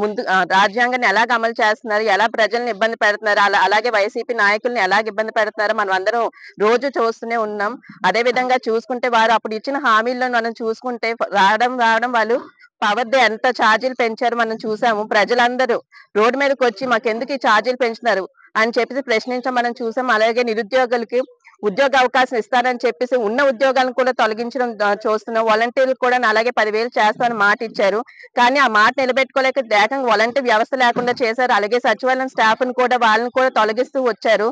ముందు రాజ్యాంగాన్ని ఎలాగ అమలు చేస్తున్నారు, ఎలా ప్రజల్ని ఇబ్బంది పెడుతున్నారు, అలాగే వైసీపీ నాయకుల్ని ఎలాగ ఇబ్బంది పెడుతున్నారో మనం అందరం రోజు చూస్తూనే ఉన్నాం. అదే విధంగా చూసుకుంటే వారు అప్పుడు ఇచ్చిన హామీల్లో మనం చూసుకుంటే రావడం వాళ్ళు పవర్ డే ఎంత ఛార్జీలు పెంచారు మనం చూసాము. ప్రజలందరూ రోడ్డు మీదకి వచ్చి మాకెందుకు ఈ ఛార్జీలు పెంచుతున్నారు అని చెప్పేసి ప్రశ్నించడం మనం చూసాం. అలాగే నిరుద్యోగులకి ఉద్యోగ అవకాశం ఇస్తారని చెప్పేసి ఉన్న ఉద్యోగాలను కూడా తొలగించడం చూస్తున్నాం. వాలంటీర్లు కూడా అలాగే 10,000 చేస్తామని మాట ఇచ్చారు, కానీ ఆ మాట నిలబెట్టుకోలేక ఏకంగా వాలంటీర్ వ్యవస్థ లేకుండా చేశారు. అలాగే సచివాలయం స్టాఫ్ ని కూడా వాళ్ళని కూడా తొలగిస్తూ వచ్చారు.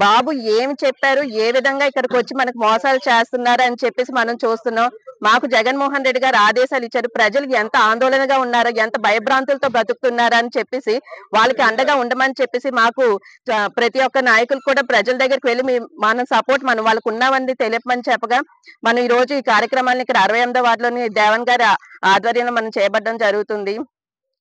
బాబు ఏమి చెప్పారు, ఏ విధంగా ఇక్కడికి వచ్చి మనకు మోసాలు చేస్తున్నారు అని చెప్పేసి మనం చూస్తున్నాం. మాకు జగన్మోహన్ రెడ్డి గారు ఆదేశాలు ఇచ్చారు, ప్రజలు ఎంత ఆందోళనగా ఉన్నారో, ఎంత భయభ్రాంతులతో బ్రతుకుతున్నారో అని చెప్పేసి వాళ్ళకి అండగా ఉండమని చెప్పేసి మాకు ప్రతి ఒక్క నాయకులు కూడా ప్రజల దగ్గరికి వెళ్ళి మన సపోర్ట్ మనం వాళ్ళకు ఉన్నామని తెలియమని చెప్పగా మనం ఈ రోజు ఈ కార్యక్రమాన్ని ఇక్కడ 68వ వార్డులోని దేవన్ గారి ఆధ్వర్యంలో మనం చేపట్టడం జరుగుతుంది.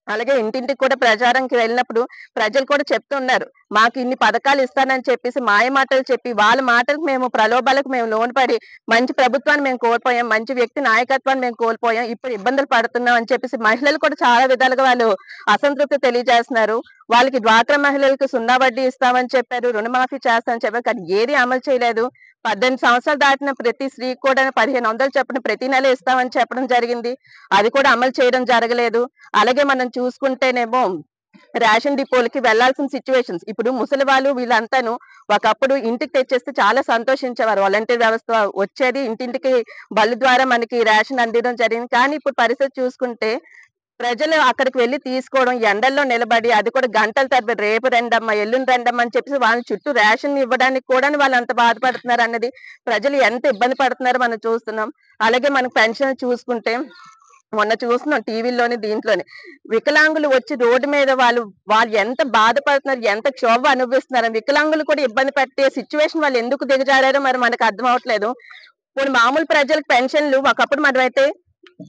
అలాగే ఇంటింటికి కూడా ప్రచారంకి వెళ్ళినప్పుడు ప్రజలు కూడా చెప్తున్నారు, మాకు ఇన్ని పథకాలు ఇస్తానని చెప్పేసి మాయ మాటలు చెప్పి వాళ్ళ మాటలకు మేము ప్రలోభాలకు మేము లోనుపడి మంచి ప్రభుత్వాన్ని మేము కోల్పోయాం, మంచి వ్యక్తి నాయకత్వాన్ని మేము కోల్పోయాం, ఇప్పుడు ఇబ్బందులు పడుతున్నాం అని చెప్పేసి మహిళలు కూడా చాలా విధాలుగా వాళ్ళు అసంతృప్తి తెలియజేస్తున్నారు. వాళ్ళకి డ్వాక్రా మహిళలకు 0 వడ్డీ ఇస్తామని చెప్పారు, రుణమాఫీ చేస్తామని చెప్పారు, కానీ ఏది అమలు చేయలేదు. 18 సంవత్సరాలు దాటిన ప్రతి స్త్రీకి కూడా 1,500 చొప్పున ప్రతి నెల ఇస్తామని చెప్పడం జరిగింది, అది కూడా అమలు చేయడం జరగలేదు. అలాగే మనం చూసుకుంటేనేమో రేషన్ డిపోలకి వెళ్లాల్సిన సిచ్యువేషన్స్. ఇప్పుడు ముసలి వాళ్ళు వీళ్ళంతాను ఒకప్పుడు ఇంటికి తెచ్చేస్తే చాలా సంతోషించేవారు. వాలంటీర్ వ్యవస్థ వచ్చేది, ఇంటింటికి బళ్ళు ద్వారా మనకి రేషన్ అందించడం జరిగింది. కానీ ఇప్పుడు పరిస్థితి చూసుకుంటే ప్రజలు అక్కడికి వెళ్లి తీసుకోవడం, ఎండల్లో నిలబడి, అది కూడా గంటల తరబడి రేపు రండమ్మా, ఎల్లుండి రండమ్మా అని చెప్పేసి వాళ్ళ చుట్టూ రేషన్ ఇవ్వడానికి కూడా వాళ్ళు అంత బాధపడుతున్నారు అన్నది, ప్రజలు ఎంత ఇబ్బంది పడుతున్నారో మనం చూస్తున్నాం. అలాగే మనకు పెన్షన్ చూసుకుంటే మొన్న చూస్తున్నాం టీవీలోని, దీంట్లోని వికలాంగులు వచ్చి రోడ్డు మీద వాళ్ళు ఎంత బాధపడుతున్నారు, ఎంత క్షోభ అనుభవిస్తున్నారు. వికలాంగులు కూడా ఇబ్బంది పెట్టే సిచ్యువేషన్ వాళ్ళు ఎందుకు దిగజారారో మరి మనకు అర్థం అవట్లేదు. ఇప్పుడు మామూలు ప్రజలకు పెన్షన్లు ఒకప్పుడు మనమైతే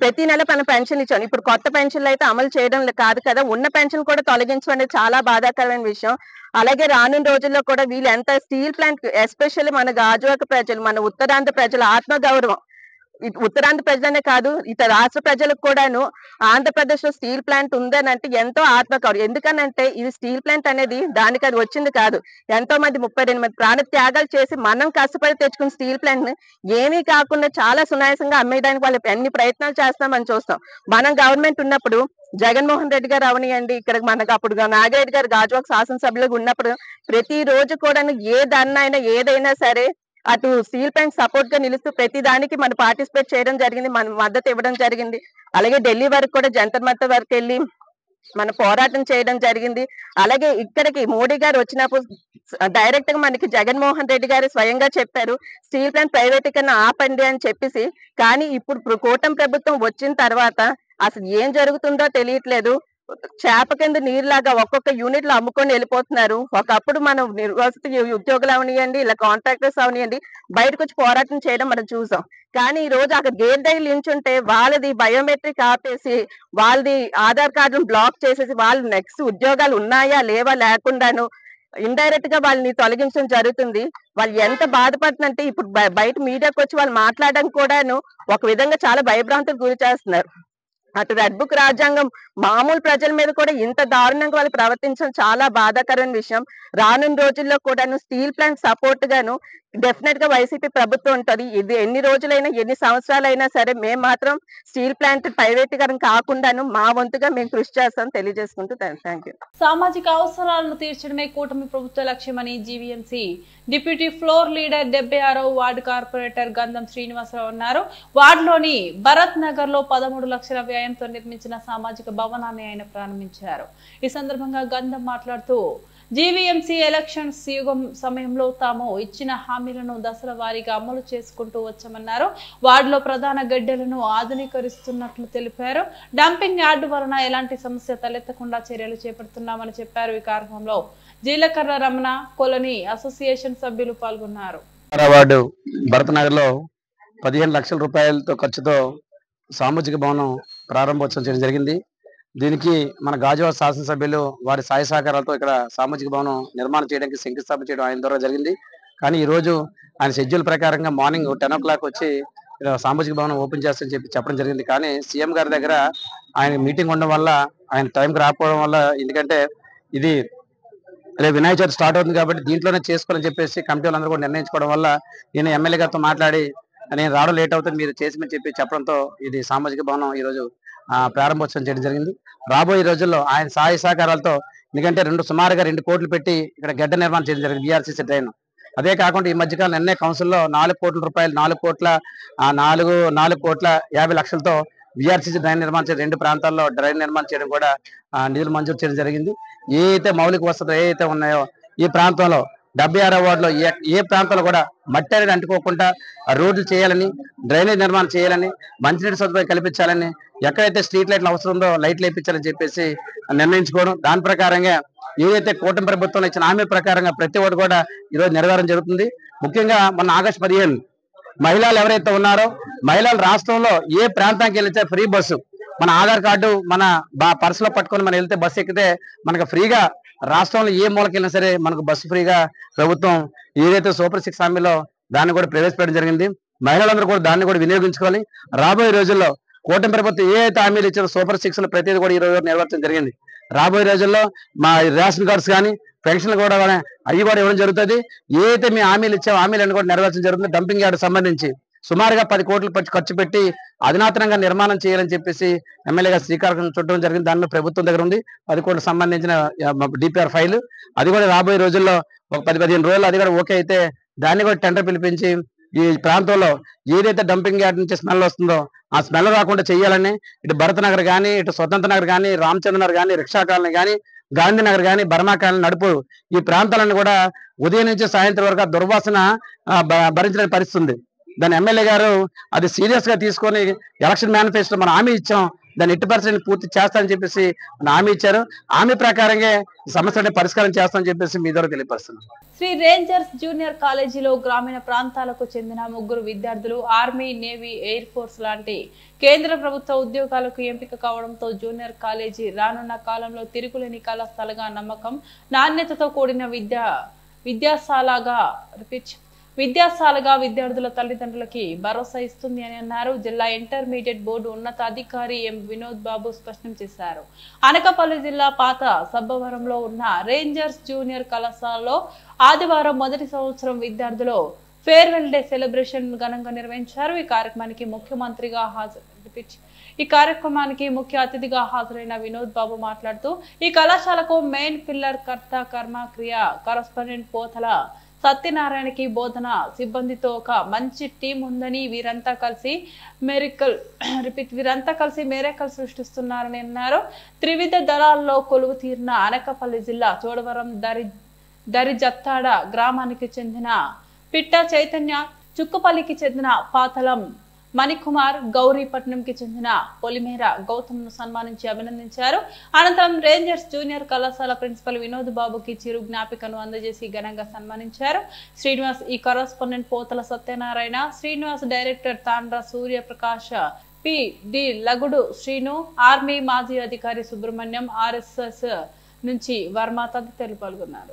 ప్రతి నెల మన పెన్షన్ ఇచ్చాం. ఇప్పుడు కొత్త పెన్షన్లు అయితే అమలు చేయడం కాదు కదా, ఉన్న పెన్షన్ కూడా తొలగించడం అనేది చాలా బాధాకరమైన విషయం. అలాగే రానున్న రోజుల్లో కూడా వీళ్ళు ఎంత స్టీల్ ప్లాంట్, ఎస్పెషల్లీ మన గాజువాక ప్రజలు, మన ఉత్తరాంధ్ర ప్రజల ఆత్మగౌరవం, ఉత్తరాంధ్ర ప్రజలనే కాదు ఇతర రాష్ట్ర ప్రజలకు కూడాను ఆంధ్రప్రదేశ్ లో స్టీల్ ప్లాంట్ ఉందని అంటే ఎంతో ఆత్మగౌరవం. ఎందుకనంటే ఇది స్టీల్ ప్లాంట్ అనేది దానికి అది వచ్చింది కాదు, ఎంతో మంది 32 మంది ప్రాణ త్యాగాలు చేసి మనం కష్టపడి తెచ్చుకున్న స్టీల్ ప్లాంట్ ని ఏమీ కాకుండా చాలా సునాయాసంగా అమ్మేయడానికి వాళ్ళు ఎన్ని ప్రయత్నాలు చేస్తామని చూస్తాం. మనం గవర్నమెంట్ ఉన్నప్పుడు జగన్మోహన్ రెడ్డి గారు అవనియండి, ఇక్కడ మనకు అప్పుడు నాగిరెడ్డి గారు గాజువాక శాసనసభ్యులుగా ఉన్నప్పుడు ప్రతి రోజు కూడా ఏ ధర్నా అయినా ఏదైనా సరే అటు స్టీల్ ప్లాంట్ సపోర్ట్ గా నిలుస్తూ ప్రతి దానికి మనం పార్టిసిపేట్ చేయడం జరిగింది, మన మద్దతు ఇవ్వడం జరిగింది. అలాగే ఢిల్లీ వరకు కూడా జంతర్ మంతర్ వరకు వెళ్ళి మన పోరాటం చేయడం జరిగింది. అలాగే ఇక్కడికి మోడీ గారు వచ్చినప్పుడు డైరెక్ట్ గా మనకి జగన్మోహన్ రెడ్డి గారు స్వయంగా చెప్పారు స్టీల్ ప్లాంట్ ప్రైవేటీకరణ ఆపండి అని చెప్పేసి. కానీ ఇప్పుడు కూటమి ప్రభుత్వం వచ్చిన తర్వాత అసలు ఏం జరుగుతుందో తెలియట్లేదు. చేప కింద నీరులాగా ఒక్కొక్క యూనిట్లు అమ్ముకొని వెళ్ళిపోతున్నారు. ఒకప్పుడు మనం నిర్వాసిత ఉద్యోగులు అవనియండి, ఇలా కాంట్రాక్టర్స్ అవనియండి, బయటకు వచ్చి పోరాటం చేయడం మనం చూసాం. కానీ ఈ రోజు అక్కడ గేట్ దగ్గర నిల్చుంటే వాళ్ళది బయోమెట్రిక్ ఆపేసి, వాళ్ళది ఆధార్ కార్డును బ్లాక్ చేసేసి, వాళ్ళు నెక్స్ట్ ఉద్యోగాలు ఉన్నాయా లేవా లేకుండాను ఇండైరెక్ట్ గా వాళ్ళని తొలగించడం జరుగుతుంది. వాళ్ళు ఎంత బాధపడుతుందంటే ఇప్పుడు బయట మీడియాకి వచ్చి వాళ్ళు మాట్లాడడం కూడాను ఒక విధంగా చాలా భయభ్రాంతులకు గురి చేస్తున్నారు. అటు రెడ్ బుక్ రాజ్యాంగం మామూలు ప్రజల మీద కూడా ఇంత దారుణంగా వాళ్ళు ప్రవర్తించడం చాలా బాధాకరమైన విషయం. రానున్న రోజుల్లో కూడా స్టీల్ ప్లాంట్ సపోర్ట్ గాను డెఫినెట్ గా వైసీపీ ప్రభుత్వం ఉంటది. ఇది ఎన్ని రోజులైనా ఎన్ని సంవత్సరాలైనా సరే మేము మాత్రం స్టీల్ ప్లాంట్ ప్రైవేటీకరణ కాకుండాను మా వంతుగా మేము కృషి చేస్తాం తెలియజేసుకుంటూ థ్యాంక్ యూ. సామాజిక అవసరాలను తీర్చడమే కూటమి ప్రభుత్వ లక్ష్యమని జీవీఎంసీ డిప్యూటీ ఫ్లోర్ లీడర్ 76వ వార్డు కార్పొరేటర్ గంధం శ్రీనివాసరావు అన్నారు. వార్డులోని భరత్ నగర్ లో 13 లక్షల వ్యయంతో నిర్మించిన సామాజిక భవనాన్ని ఆయన ప్రారంభించారు. ఈ సందర్భంగా గంధం మాట్లాడుతూ జీవీఎంసీ ఎలక్షన్స్ యుగం సమయంలో తాము ఇచ్చిన హామీలను దశల వారీగా అమలు చేసుకుంటూ వచ్చామన్నారు. వార్డులో ప్రధాన గడ్డలను ఆధునీకరిస్తున్నట్లు తెలిపారు. డంపింగ్ యార్డు వలన ఎలాంటి సమస్య తలెత్తకుండా చర్యలు చేపడుతున్నామని చెప్పారు. ఈ కార్యక్రమంలో జీలకర్ర రమణ కాలనీ అసోసియేషన్ సభ్యులు పాల్గొన్నారు. వార్డు భరత్ నగర్ లో 15 లక్షల రూపాయలతో ఖర్చుతో సామాజిక భవనం ప్రారంభోత్సవం చేయడం జరిగింది. దీనికి మన గాజువాక శాసనసభ్యులు వారి సాయ సహకారాలతో ఇక్కడ సామాజిక భవనం నిర్మాణం చేయడానికి శంకుస్థాపన చేయడం ఆయన ద్వారా జరిగింది. కానీ ఈ రోజు ఆయన షెడ్యూల్ ప్రకారంగా మార్నింగ్ 10 o'clock వచ్చి సామాజిక భవనం ఓపెన్ చేస్తారని చెప్పడం జరిగింది. కానీ సీఎం గారి దగ్గర ఆయన మీటింగ్ ఉండడం వల్ల ఆయన టైంకి రాకపోవడం వల్ల, ఎందుకంటే ఇది వినాయక చవితి స్టార్ట్ అవుతుంది కాబట్టి దీంట్లోనే చేసుకోవాలని చెప్పేసి కమిటీ వాళ్ళందరూ కూడా నిర్ణయించుకోవడం వల్ల నేను ఎమ్మెల్యే గారితో మాట్లాడి నేను రావడం లేట్ అవుతుంది మీరు చేసి చెప్పడంతో ఇది సామాజిక భవనం ఈ రోజు ప్రారంభోత్సవం చేయడం జరిగింది. రాబోయే రోజుల్లో ఆయన సహాయ సహకారాలతో, ఎందుకంటే సుమారుగా 2 కోట్లు పెట్టి ఇక్కడ గడ్డ నిర్మాణం చేయడం జరిగింది, బీఆర్సీసీ డ్రైన్. అదే కాకుండా ఈ మధ్యకాలం నిన్నే కౌన్సిల్లో 4 కోట్ల రూపాయలు 4 కోట్ల 50 లక్షలతో బీఆర్సీసీ డ్రైన్ నిర్మాణం చేయడం, 2 ప్రాంతాల్లో డ్రైన్ నిర్మాణం చేయడం కూడా నిధులు మంజూరు చేయడం జరిగింది. ఏ అయితే మౌలిక వసతులు ఏ అయితే ఉన్నాయో ఈ ప్రాంతంలో 76వ వార్డులో ఏ ప్రాంతంలో కూడా మట్టి అనేది అంటుకోకుండా రోడ్లు చేయాలని, డ్రైనేజ్ నిర్మాణం చేయాలని, మంచినీటి సదుపాయం కల్పించాలని, ఎక్కడైతే స్ట్రీట్ లైట్లు అవసరం ఉందో లైట్లు వేయించాలని చెప్పేసి నిర్ణయించుకోవడం. దాని ప్రకారంగా ఏదైతే కూటమి ప్రభుత్వం ఇచ్చిన హామీ ప్రకారంగా ప్రతి ఒక్కటి కూడా ఈరోజు నెరవేరడం జరుగుతుంది. ముఖ్యంగా మొన్న ఆగస్టు 15 మహిళలు ఎవరైతే ఉన్నారో మహిళలు రాష్ట్రంలో ఏ ప్రాంతానికి వెళ్తే ఫ్రీ బస్సు, మన ఆధార్ కార్డు మన పర్సులో పట్టుకొని మనం వెళ్తే బస్సు ఎక్కితే మనకు ఫ్రీగా రాష్ట్రంలో ఏ మూలకి వెళ్ళినా సరే మనకు బస్సు ఫ్రీగా ప్రభుత్వం ఏదైతే సూపర్ 6 హామీలో దాన్ని కూడా ప్రవేశపెట్టడం జరిగింది. మహిళలందరూ కూడా దాన్ని కూడా వినియోగించుకోవాలి. రాబోయే రోజుల్లో కూటమి ప్రభుత్వం ఏ అయితే హామీలు ఇచ్చారో సూపర్ 6 ప్రతిదీ కూడా ఈ రోజు నెరవేర్చడం జరిగింది. రాబోయే రోజుల్లో మా రేషన్ కార్డ్స్ కానీ పెన్షన్లు కూడా అవి కూడా ఇవ్వడం జరుగుతుంది. ఏ అయితే మీ హామీలు ఇచ్చామో హామీలను కూడా నెరవేర్చడం జరుగుతుంది. డంపింగ్ యార్డ్ సంబంధించి సుమారుగా 10 కోట్లు ఖర్చు పెట్టి అధునాతనంగా నిర్మాణం చేయాలని చెప్పేసి ఎమ్మెల్యేగా శ్రీకారం చుట్టడం జరిగింది. దానిలో ప్రభుత్వం దగ్గర ఉంది 10 కోట్లకు సంబంధించిన డిపిఆర్ ఫైల్. అది కూడా రాబోయే రోజుల్లో ఒక 10-15 రోజుల్లో అది కూడా ఓకే అయితే దాన్ని కూడా టెండర్ పిలిపించి ఈ ప్రాంతంలో ఏదైతే డంపింగ్ యార్డ్ నుంచి స్మెల్ వస్తుందో ఆ స్మెల్ రాకుండా చేయాలని ఇటు భరత్ నగర్ కానీ, ఇటు స్వతంత్ర నగర్ కానీ, రామచంద్ర నగర్ కానీ, రిక్షా కాలనీ కానీ, గాంధీనగర్ కానీ, బర్మా కాలనీ నడుపు ఈ ప్రాంతాలను కూడా ఉదయం నుంచి సాయంత్రం వరకు దుర్వాసన భరించలేని పరిస్థితి ఉంది. దాని ఎమ్మెల్యే గారు అది సీరియస్ గా తీసుకొని ఎలక్షన్ మేనిఫెస్టో మనం హామీ ఇచ్చాం, దాన్ని 80% పూర్తి చేస్తానని చెప్పేసి హామీ ఇచ్చారు. హామీ ప్రకారంగా సమస్యని పరిష్కారం చేస్తామని చెప్పేసి మీ ద్వారా తెలియపరుస్తున్నాం. శ్రీ రేంజర్స్ జూనియర్ కాలేజీలో గ్రామీణ ప్రాంతాలకు చెందిన 3 విద్యార్థులు ఆర్మీ, నేవీ, ఎయిర్ ఫోర్స్ లాంటి కేంద్ర ప్రభుత్వ ఉద్యోగాలకు ఎంపిక కావడంతో జూనియర్ కాలేజీ రానున్న కాలంలో తిరుగులేని కళాశాలగా నమ్మకం, నాణ్యతతో కూడిన విద్యాశాలగా విద్యార్థుల తల్లిదండ్రులకి భరోసా ఇస్తుంది అని అన్నారు. జిల్లా ఇంటర్మీడియట్ బోర్డు ఉన్నత అధికారి ఎం వినోద్ బాబు స్పష్టం చేశారు. అనకాపల్లి జిల్లా పాత సబ్బవరంలో ఉన్న రేంజర్స్ జూనియర్ కళాశాలలో ఆదివారం మొదటి సంవత్సరం విద్యార్థులు ఫేర్వెల్ డే సెలబ్రేషన్ ఘనంగా నిర్వహించారు. ఈ కార్యక్రమానికి ముఖ్య అతిథిగా హాజరైన వినోద్ బాబు మాట్లాడుతూ ఈ కళాశాలకు మెయిన్ పిల్లర్ కర్త కర్మ క్రియ కరస్పాండెంట్ పోతల సత్యనారాయణకి బోధన సిబ్బందితో ఒక మంచి టీం ఉందని వీరంతా కలిసి మేరేకల్ సృష్టిస్తున్నారని అన్నారు. త్రివిధ దళాల్లో కొలువు తీరిన అనకాపల్లి జిల్లా చోడవరం దరిజత్తాడ గ్రామానికి చెందిన పిట్ట చైతన్య, చుక్కపల్లికి చెందిన పాతలం మణికుమార్, గౌరీపట్నంకి చెందిన పొలిమేర గౌతమ్ ను సన్మానించి అభినందించారు. అనంతరం రేంజర్స్ జూనియర్ కళాశాల ప్రిన్సిపల్ వినోద్ బాబుకి చిరు జ్ఞాపికను అందజేసి ఘనంగా సన్మానించారు. శ్రీనివాస్, ఈ కరస్పాండెంట్ పోతల సత్యనారాయణ, శ్రీనివాస్ డైరెక్టర్ తాండ్ర సూర్యప్రకాశ్, పి.డి. లగుడు శ్రీను, ఆర్మీ మాజీ అధికారి సుబ్రహ్మణ్యం, ఆర్ఎస్ఎస్ నుంచి వర్మ తదితరులు పాల్గొన్నారు.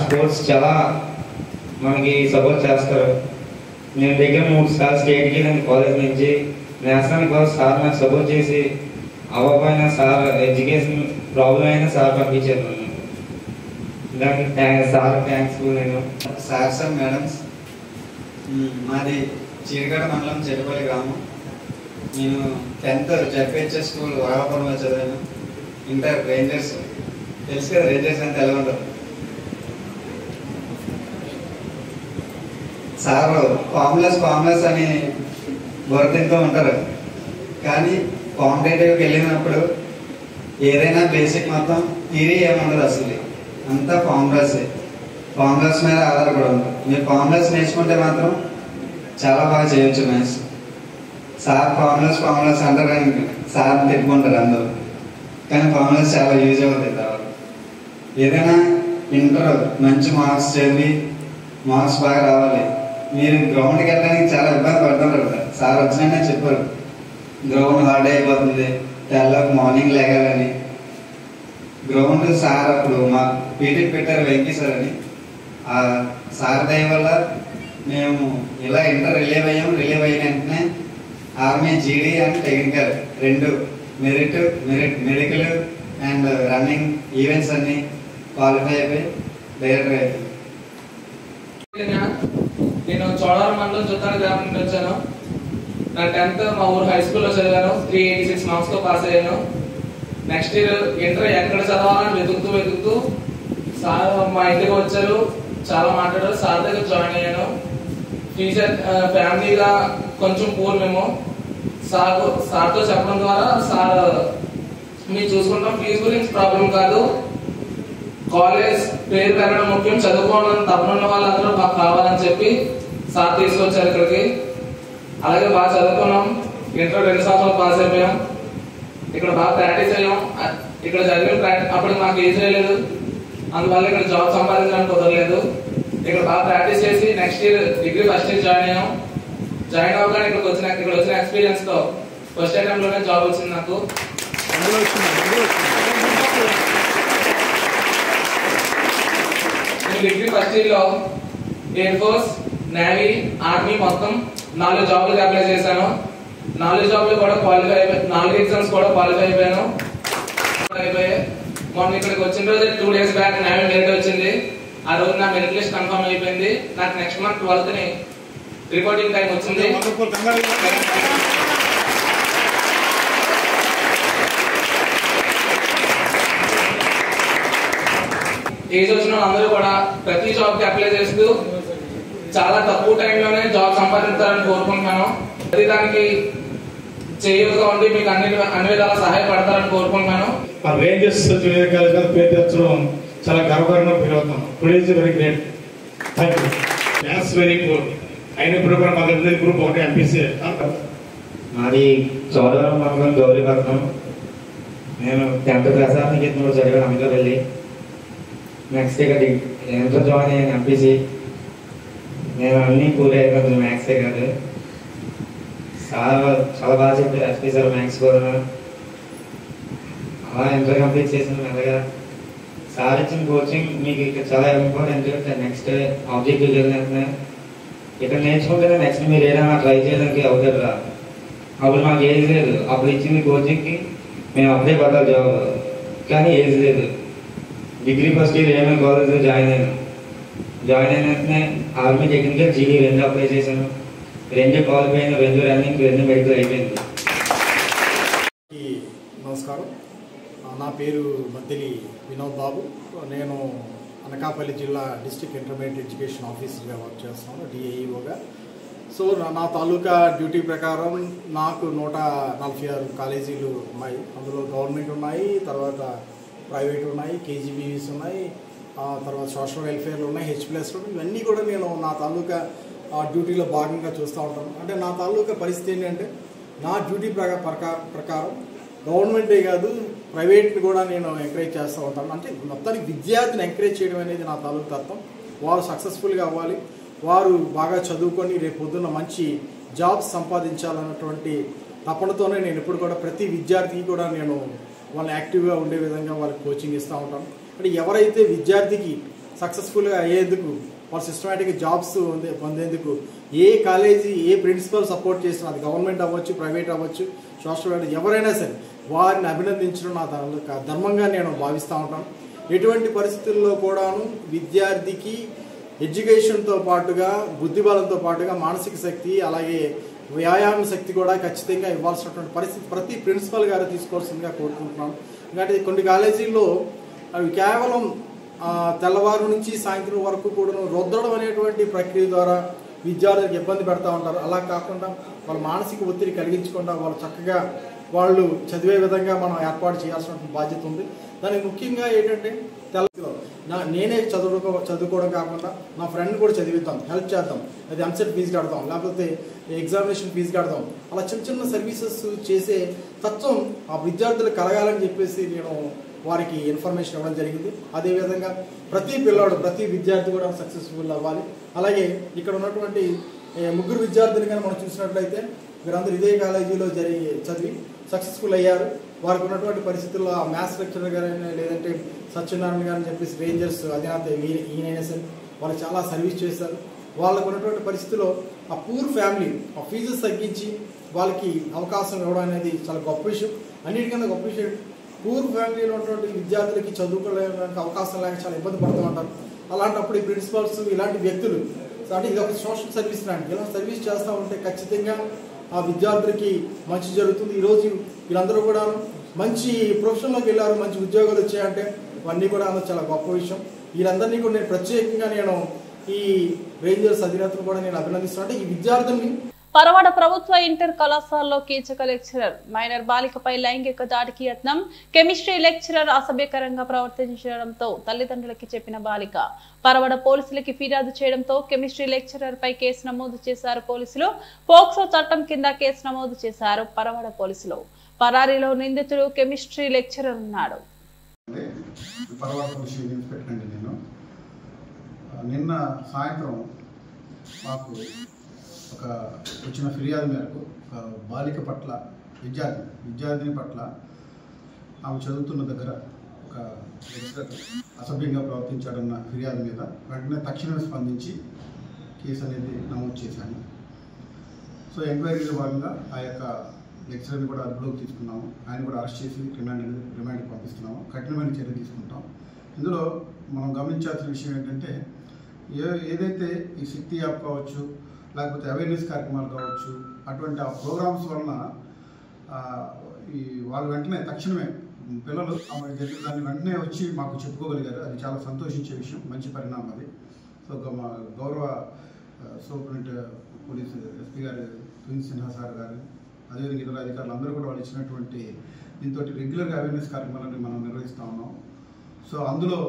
స్పోర్ట్స్ చాలా మనకి సపోర్ట్ చేస్తారు. నేను దగ్గర 3 సార్లు స్టేట్కి వెళ్ళాను కాలేజ్ నుంచి. నేషనల్ కూడా సార్ నాకు సపోర్ట్ చేసి అవ్వకపోయినా సార్ ఎడ్యుకేషన్ ప్రాబ్లం అయినా సార్ పంపించారు నన్ను. దానికి సార్ థ్యాంక్స్. నేను సార్స్ అండ్ మేడమ్స్, మాది చీరగడ మండలం చెరుపల్లి గ్రామం. నేను 10th జెడ్పిహెచ్ఎస్ స్కూల్ వరాపురంలో చదివాను. ఇంటర్ రేంజర్స్, తెలుసు కదా రేంజర్స్ అంటే ఎలా ఉంటారు. సార్ ఫార్ములాస్ అని బొరతింటూ ఉంటారు, కానీ కాంపిటేటివ్కి వెళ్ళినప్పుడు ఏదైనా బేసిక్ మొత్తం థియరీ ఏముండదు, అసలు అంతా ఫార్ములాస్ మీద ఆధారపడి ఉంటుంది. మీరు ఫార్ములాస్ నేర్చుకుంటే మాత్రం చాలా బాగా చేయొచ్చు మ్యాథ్స్. సార్ ఫార్ములాస్ అంటారు, సార్ తిట్టుకుంటారు అందరూ, కానీ ఫార్ములాస్ చాలా యూజ్ అవుతాయి. తర్వాత ఏదైనా ఇంటర్ మంచి మార్క్స్ చదివి మార్క్స్ బాగా రావాలి. మీరు గ్రౌండ్కి వెళ్ళడానికి చాలా ఇబ్బంది పడుతుంటారు. సార్ వచ్చినా చెప్పారు, గ్రౌండ్ హార్డ్ అయిపోతుంది, తెల్లకి మార్నింగ్ లేగాలని. గ్రౌండ్ సార్ అప్పుడు మా పీటీ పెట్టారు వెంకీ సార్ అని. ఆ సార్ దయ వల్ల మేము ఇలా ఇంటర్ రిలీవ్ అయిన వెంటనే ఆర్మీ జీడీ and technical 2 medical and running events అన్ని క్వాలిఫై అయిపోయి డైరెక్టర్ అయిపోయింది. నేను చోడవరం మండలం చుట్టాల గ్రామం నుండి వచ్చాను. నా 10th మా ఊరు హై స్కూల్లో చదివాను. 386 మార్క్స్తో పాస్ అయ్యాను. నెక్స్ట్ ఇయర్ ఇంటర్ ఎక్కడ చదవాలని వెతుకుతూ సార్ మా ఇంటికి వచ్చారు, చాలా మాట్లాడారు. సార్ దగ్గర జాయిన్ అయ్యాను. టీచర్ ఫ్యామిలీగా కొంచెం పూర్ మేము. సార్తో చెప్పడం ద్వారా సార్ మీరు చూసుకుంటాం, ఫీజు గురించి ప్రాబ్లం కాదు, కాలేజ్ పేరు పెరగడం ముఖ్యం, చదువుకోవాలని తప్పనున్న వాళ్ళందరూ మాకు కావాలని చెప్పి సార్ తీసుకొచ్చారు ఇక్కడికి. అలాగే బాగా చదువుకున్నాం, ఇంటర్ 2 సంవత్సరాలు పాస్ అయిపోయాం. ఇక్కడ బాగా ప్రాక్టీస్ అయ్యాం. ఇక్కడ జరిగిన అప్పుడు మాకు ఏజ్ లేదు, అందువల్ల ఇక్కడ జాబ్ సంపాదించడానికి కుదరలేదు. ఇక్కడ బాగా ప్రాక్టీస్ చేసి next year degree first year join అయ్యాం. జాయిన్ అవ్వగానే ఇక్కడ వచ్చిన ఎక్స్పీరియన్స్ తో ఫస్ట్ అటెంప్ట్ లోనే జాబ్ వచ్చింది నాకు. నేను డిగ్రీ ఫస్ట్ ఇయర్ లో ఎయిర్ ఫోర్స్, నేవీ, ఆర్మీ మొత్తం 4 జాబ్లకు అప్లై చేశాను. 4 జాబ్లు కూడా క్వాలిఫై అయిపోయి 4 ఎగ్జామ్స్ కూడా క్వాలిఫై అయిపోయాను. మొన్న ఇక్కడికి వచ్చిన రోజు 2 days బ్యాక్ నేవీ మెరిట్ వచ్చింది. ఆ రోజు నా మెరిట్ లిస్ట్ కన్ఫర్మ్ అయిపోయింది. నాకు నెక్స్ట్ మంత్ 12th ని రిపోర్టింగ్ టైం వచ్చింది. ఏజ్ వచ్చిన అందరూ కూడా ప్రతి జాబ్ కి అప్లై చేస్తూ చాలా తక్కువ టైంలోనే జాబ్ సంపాదించాలని కోరుకుంటున్నాను. ప్రతి దానికి చేయూతగా ఉండి మీకు అన్ని విధాలా సహాయపడతారని కోరుకుంటున్నాను. రేంజర్స్ జూనియర్ కాలేజ్ పేరు తెచ్చడం చాలా గర్వకారంగా ఫీల్ అవుతాం. Today is very great. Thank you. Maths very good. అయినప్పుడు కూడా మా దగ్గర గ్రూప్ ఒకటి ఎంపీసీ. మాది చోడవరం మండలం గౌరీపట్నం. నేను 10th ప్రసాద్ నికేతన్లో చదివాను అమీర్పల్లి. నెక్స్ట్ ఇక ఇంటర్ జాయిన్ అయ్యాను ఎంపీసీ. నేను అన్ని కూల్ అయిపోయాను, మ్యాథ్సే కాదు. చాలా బాగా చెప్పారు ఎస్పీ సార్ మ్యాథ్స్ కూడా. అలా ఇంటర్ కంప్లీట్ చేసిన మెల్లగా సార్ ఇచ్చిన కోచింగ్ మీకు ఇక్కడ చాలా ఇంపార్టెంట్. నెక్స్ట్ ఆబ్జెక్టివ్ వెళ్ళిన ఇక్కడ నేర్చుకుంటేనే నెక్స్ట్ మీరు ఏదైనా ట్రై చేయడానికి అవుతారు రా. అప్పుడు మాకు ఏజ్ లేదు. అప్పుడు ఇచ్చింది కోచింగ్కి మేము అప్లై పడ్డారు జాబ్, కానీ ఏజ్ లేదు. డిగ్రీ ఫస్ట్ ఇయర్ ఏమైనా కాలేజ్లో జాయిన్ అయిన వెంటనే ఆర్మీ టెక్నికల్ జీడీ 2 అప్లై చేశాను. 2 క్వాలిఫై అయిన, 2 రన్నింగ్, 2 మెడికల్ అయిపోయింది. నమస్కారం, నా పేరు మద్దిలి వినోద్ బాబు. నేను అనకాపల్లి జిల్లా డిస్ట్రిక్ట్ ఇంటర్మీడియట్ ఎడ్యుకేషన్ ఆఫీసర్గా వర్క్ చేస్తున్నాను, డిఏఈఓగా. సో నా తాలూకా డ్యూటీ ప్రకారం నాకు 146 కాలేజీలు ఉన్నాయి. అందులో గవర్నమెంట్ ఉన్నాయి, తర్వాత ప్రైవేట్ ఉన్నాయి, కేజీబీవీస్ ఉన్నాయి, తర్వాత సోషల్ వెల్ఫేర్లు ఉన్నాయి, హెచ్ప్లస్ ఉన్నాయి. ఇవన్నీ కూడా నేను నా తాలూకా డ్యూటీలో భాగంగా చూస్తూ ఉంటాను. అంటే నా తాలూకా పరిస్థితి ఏంటంటే నా డ్యూటీ ప్రకారం గవర్నమెంటే కాదు ప్రైవేట్ని కూడా నేను ఎంకరేజ్ చేస్తూ ఉంటాను. అంటే మొత్తానికి విద్యార్థిని ఎంకరేజ్ చేయడం అనేది నా తాలూకా తత్వం. వారు సక్సెస్ఫుల్గా అవ్వాలి, వారు బాగా చదువుకొని రేపు పొద్దున్న మంచి జాబ్స్ సంపాదించాలన్నటువంటి తపనతోనే నేను ఎప్పుడు కూడా ప్రతి విద్యార్థికి కూడా నేను వాళ్ళని యాక్టివ్గా ఉండే విధంగా వాళ్ళకి కోచింగ్ ఇస్తూ ఉంటాను. అంటే ఎవరైతే విద్యార్థికి సక్సెస్ఫుల్గా అయ్యేందుకు వాళ్ళు సిస్టమేటిక్గా జాబ్స్ పొందేందుకు ఏ కాలేజీ ఏ ప్రిన్సిపల్ సపోర్ట్ చేసినా, అది గవర్నమెంట్ అవ్వచ్చు, ప్రైవేట్ అవ్వచ్చు, సోషల్ వెల్ఫేర్ ఎవరైనా సరే వారిని అభినందించడం నా ధర్మంగా నేను భావిస్తూ ఉంటాను. ఎటువంటి పరిస్థితుల్లో కూడాను విద్యార్థికి ఎడ్యుకేషన్తో పాటుగా బుద్ధిబలంతో పాటుగా మానసిక శక్తి అలాగే వ్యాయామ శక్తి కూడా ఖచ్చితంగా ఇవ్వాల్సినటువంటి పరిస్థితి ప్రతి ప్రిన్సిపల్ గారు తీసుకోవాల్సిందిగా కోరుకుంటున్నాను. ఎందుకంటే కొన్ని కాలేజీల్లో అవి కేవలం తెల్లవారు నుంచి సాయంత్రం వరకు కూడా రుద్దడం అనేటువంటి ప్రక్రియ ద్వారా విద్యార్థులకు ఇబ్బంది పెడతా ఉంటారు. అలా కాకుండా వాళ్ళ మానసిక ఒత్తిడి కలిగించకుండా వాళ్ళు చక్కగా వాళ్ళు చదివే విధంగా మనం ఏర్పాటు చేయాల్సిన బాధ్యత ఉంది. దానికి ముఖ్యంగా ఏంటంటే నేనే చదువుకోవడం కాకుండా నా ఫ్రెండ్ కూడా చదివిద్దాం, హెల్ప్ చేద్దాం, అది ఎంసెట్ ఫీజు కడదాం, లేకపోతే ఎగ్జామినేషన్ ఫీజు కడదాం, అలా చిన్న చిన్న సర్వీసెస్ చేసే తత్వం ఆ విద్యార్థులకు కలగాలని చెప్పేసి నేను వారికి ఇన్ఫర్మేషన్ ఇవ్వడం జరిగింది. అదేవిధంగా ప్రతి పిల్లాడు ప్రతి విద్యార్థి కూడా సక్సెస్ఫుల్ అవ్వాలి. అలాగే ఇక్కడ ఉన్నటువంటి 3 విద్యార్థులు కానీ మనం చూసినట్లయితే వీరందరూ ఇదే కాలేజీలో చదివి సక్సెస్ఫుల్ అయ్యారు. వారికి ఉన్నటువంటి పరిస్థితుల్లో ఆ మ్యాథ్స్ లెక్చరర్ గారైనా లేదంటే సత్యనారాయణ గారిని చెప్పేసి రేంజర్స్ అధినేత ఈయనైనా సరే వాళ్ళు చాలా సర్వీస్ చేశారు. వాళ్ళకు ఉన్నటువంటి పరిస్థితుల్లో ఆ పూర్ ఫ్యామిలీ ఆ ఫీజెస్ తగ్గించి వాళ్ళకి అవకాశం ఇవ్వడం అనేది చాలా గొప్ప విషయం. అన్నిటికన్నా గొప్ప విషయం పూర్ ఫ్యామిలీలో ఉన్నటువంటి విద్యార్థులకి చదువుకోవడానికి అవకాశం లేక చాలా ఇబ్బంది పడుతూ ఉంటారు. అలాంటప్పుడు ఈ ప్రిన్సిపల్స్ ఇలాంటి వ్యక్తులు అంటే ఇది ఒక సోషల్ సర్వీస్ లాంటి ఇలా సర్వీస్ చేస్తూ ఉంటే ఖచ్చితంగా ఆ విద్యార్థులకి మంచి జరుగుతుంది. ఈరోజు వీళ్ళందరూ కూడా మంచి ప్రొఫెషన్లోకి వెళ్ళారు, మంచి ఉద్యోగాలు వచ్చాయంటే ఇవన్నీ కూడా చాలా గొప్ప విషయం. వీళ్ళందరినీ కూడా నేను ప్రత్యేకంగా నేను ఈ రేంజర్స్ అధినేతను కూడా నేను అభినందిస్తున్నాను. ఈ విద్యార్థుల్ని పరవాడ ప్రభుత్వ ఇంటర్ కళాశాలలో కీచక లెక్చరర్ మైనర్ బాలికపై లైంగిక దాడికి యత్నం. కెమిస్ట్రీ లెక్చరర్ అసభ్యకరంగా ప్రవర్తించడంతో తల్లిదండ్రులకి చెప్పిన బాలిక పరవాడ పోలీసులకి ఫిర్యాదు చేయడంతో కెమిస్ట్రీ లెక్చరర్ పై కేసు నమోదు చేశారు పోలీసులు. పోక్సో చట్టం కింద కేసు నమోదు చేశారు పరవాడ పోలీసులు. పరారీలో నిందితుడు కెమిస్ట్రీ లెక్చరర్ ఉన్నాడు. నిన్న సాయంత్రం మాకు ఒక వచ్చిన ఫిర్యాదు మేరకు ఒక బాలిక పట్ల విద్యార్థిని పట్ల ఆమె చదువుతున్న దగ్గర ఒక అసభ్యంగా ప్రవర్తించాడన్న ఫిర్యాదు మీద వెంటనే తక్షణమే స్పందించి కేసు అనేది నమోదు చేశాను. సో ఎంక్వైరీలో భాగంగా ఆ యొక్క లెక్చరర్ని కూడా అదుపులోకి తీసుకున్నాము. ఆయన కూడా అరెస్ట్ చేసి రిమాండ్కి పంపిస్తున్నాము. కఠినమైన చర్య తీసుకుంటాం. ఇందులో మనం గమనించాల్సిన విషయం ఏంటంటే ఏదైతే ఈ శక్తి యాప్ కావచ్చు, లేకపోతే అవేర్నెస్ కార్యక్రమాలు కావచ్చు, అటువంటి ఆ ప్రోగ్రామ్స్ వలన ఈ వాళ్ళు వెంటనే తక్షణమే పిల్లలు దాన్ని వెంటనే వచ్చి మాకు చెప్పుకోగలిగారు. అది చాలా సంతోషించే విషయం, మంచి పరిణామం అది. సో మా గౌరవ సూపరింటెండెంట్ పోలీసు ఎస్పీ గారు ప్రిన్స్ సిన్హా సార్ గారు, అదేవిధంగా ఇతర అధికారులు అందరూ కూడా వాళ్ళు ఇచ్చినటువంటి దీంతో రెగ్యులర్గా అవేర్నెస్ కార్యక్రమాలను మనం నిర్వహిస్తూ ఉన్నాం. సో అందులో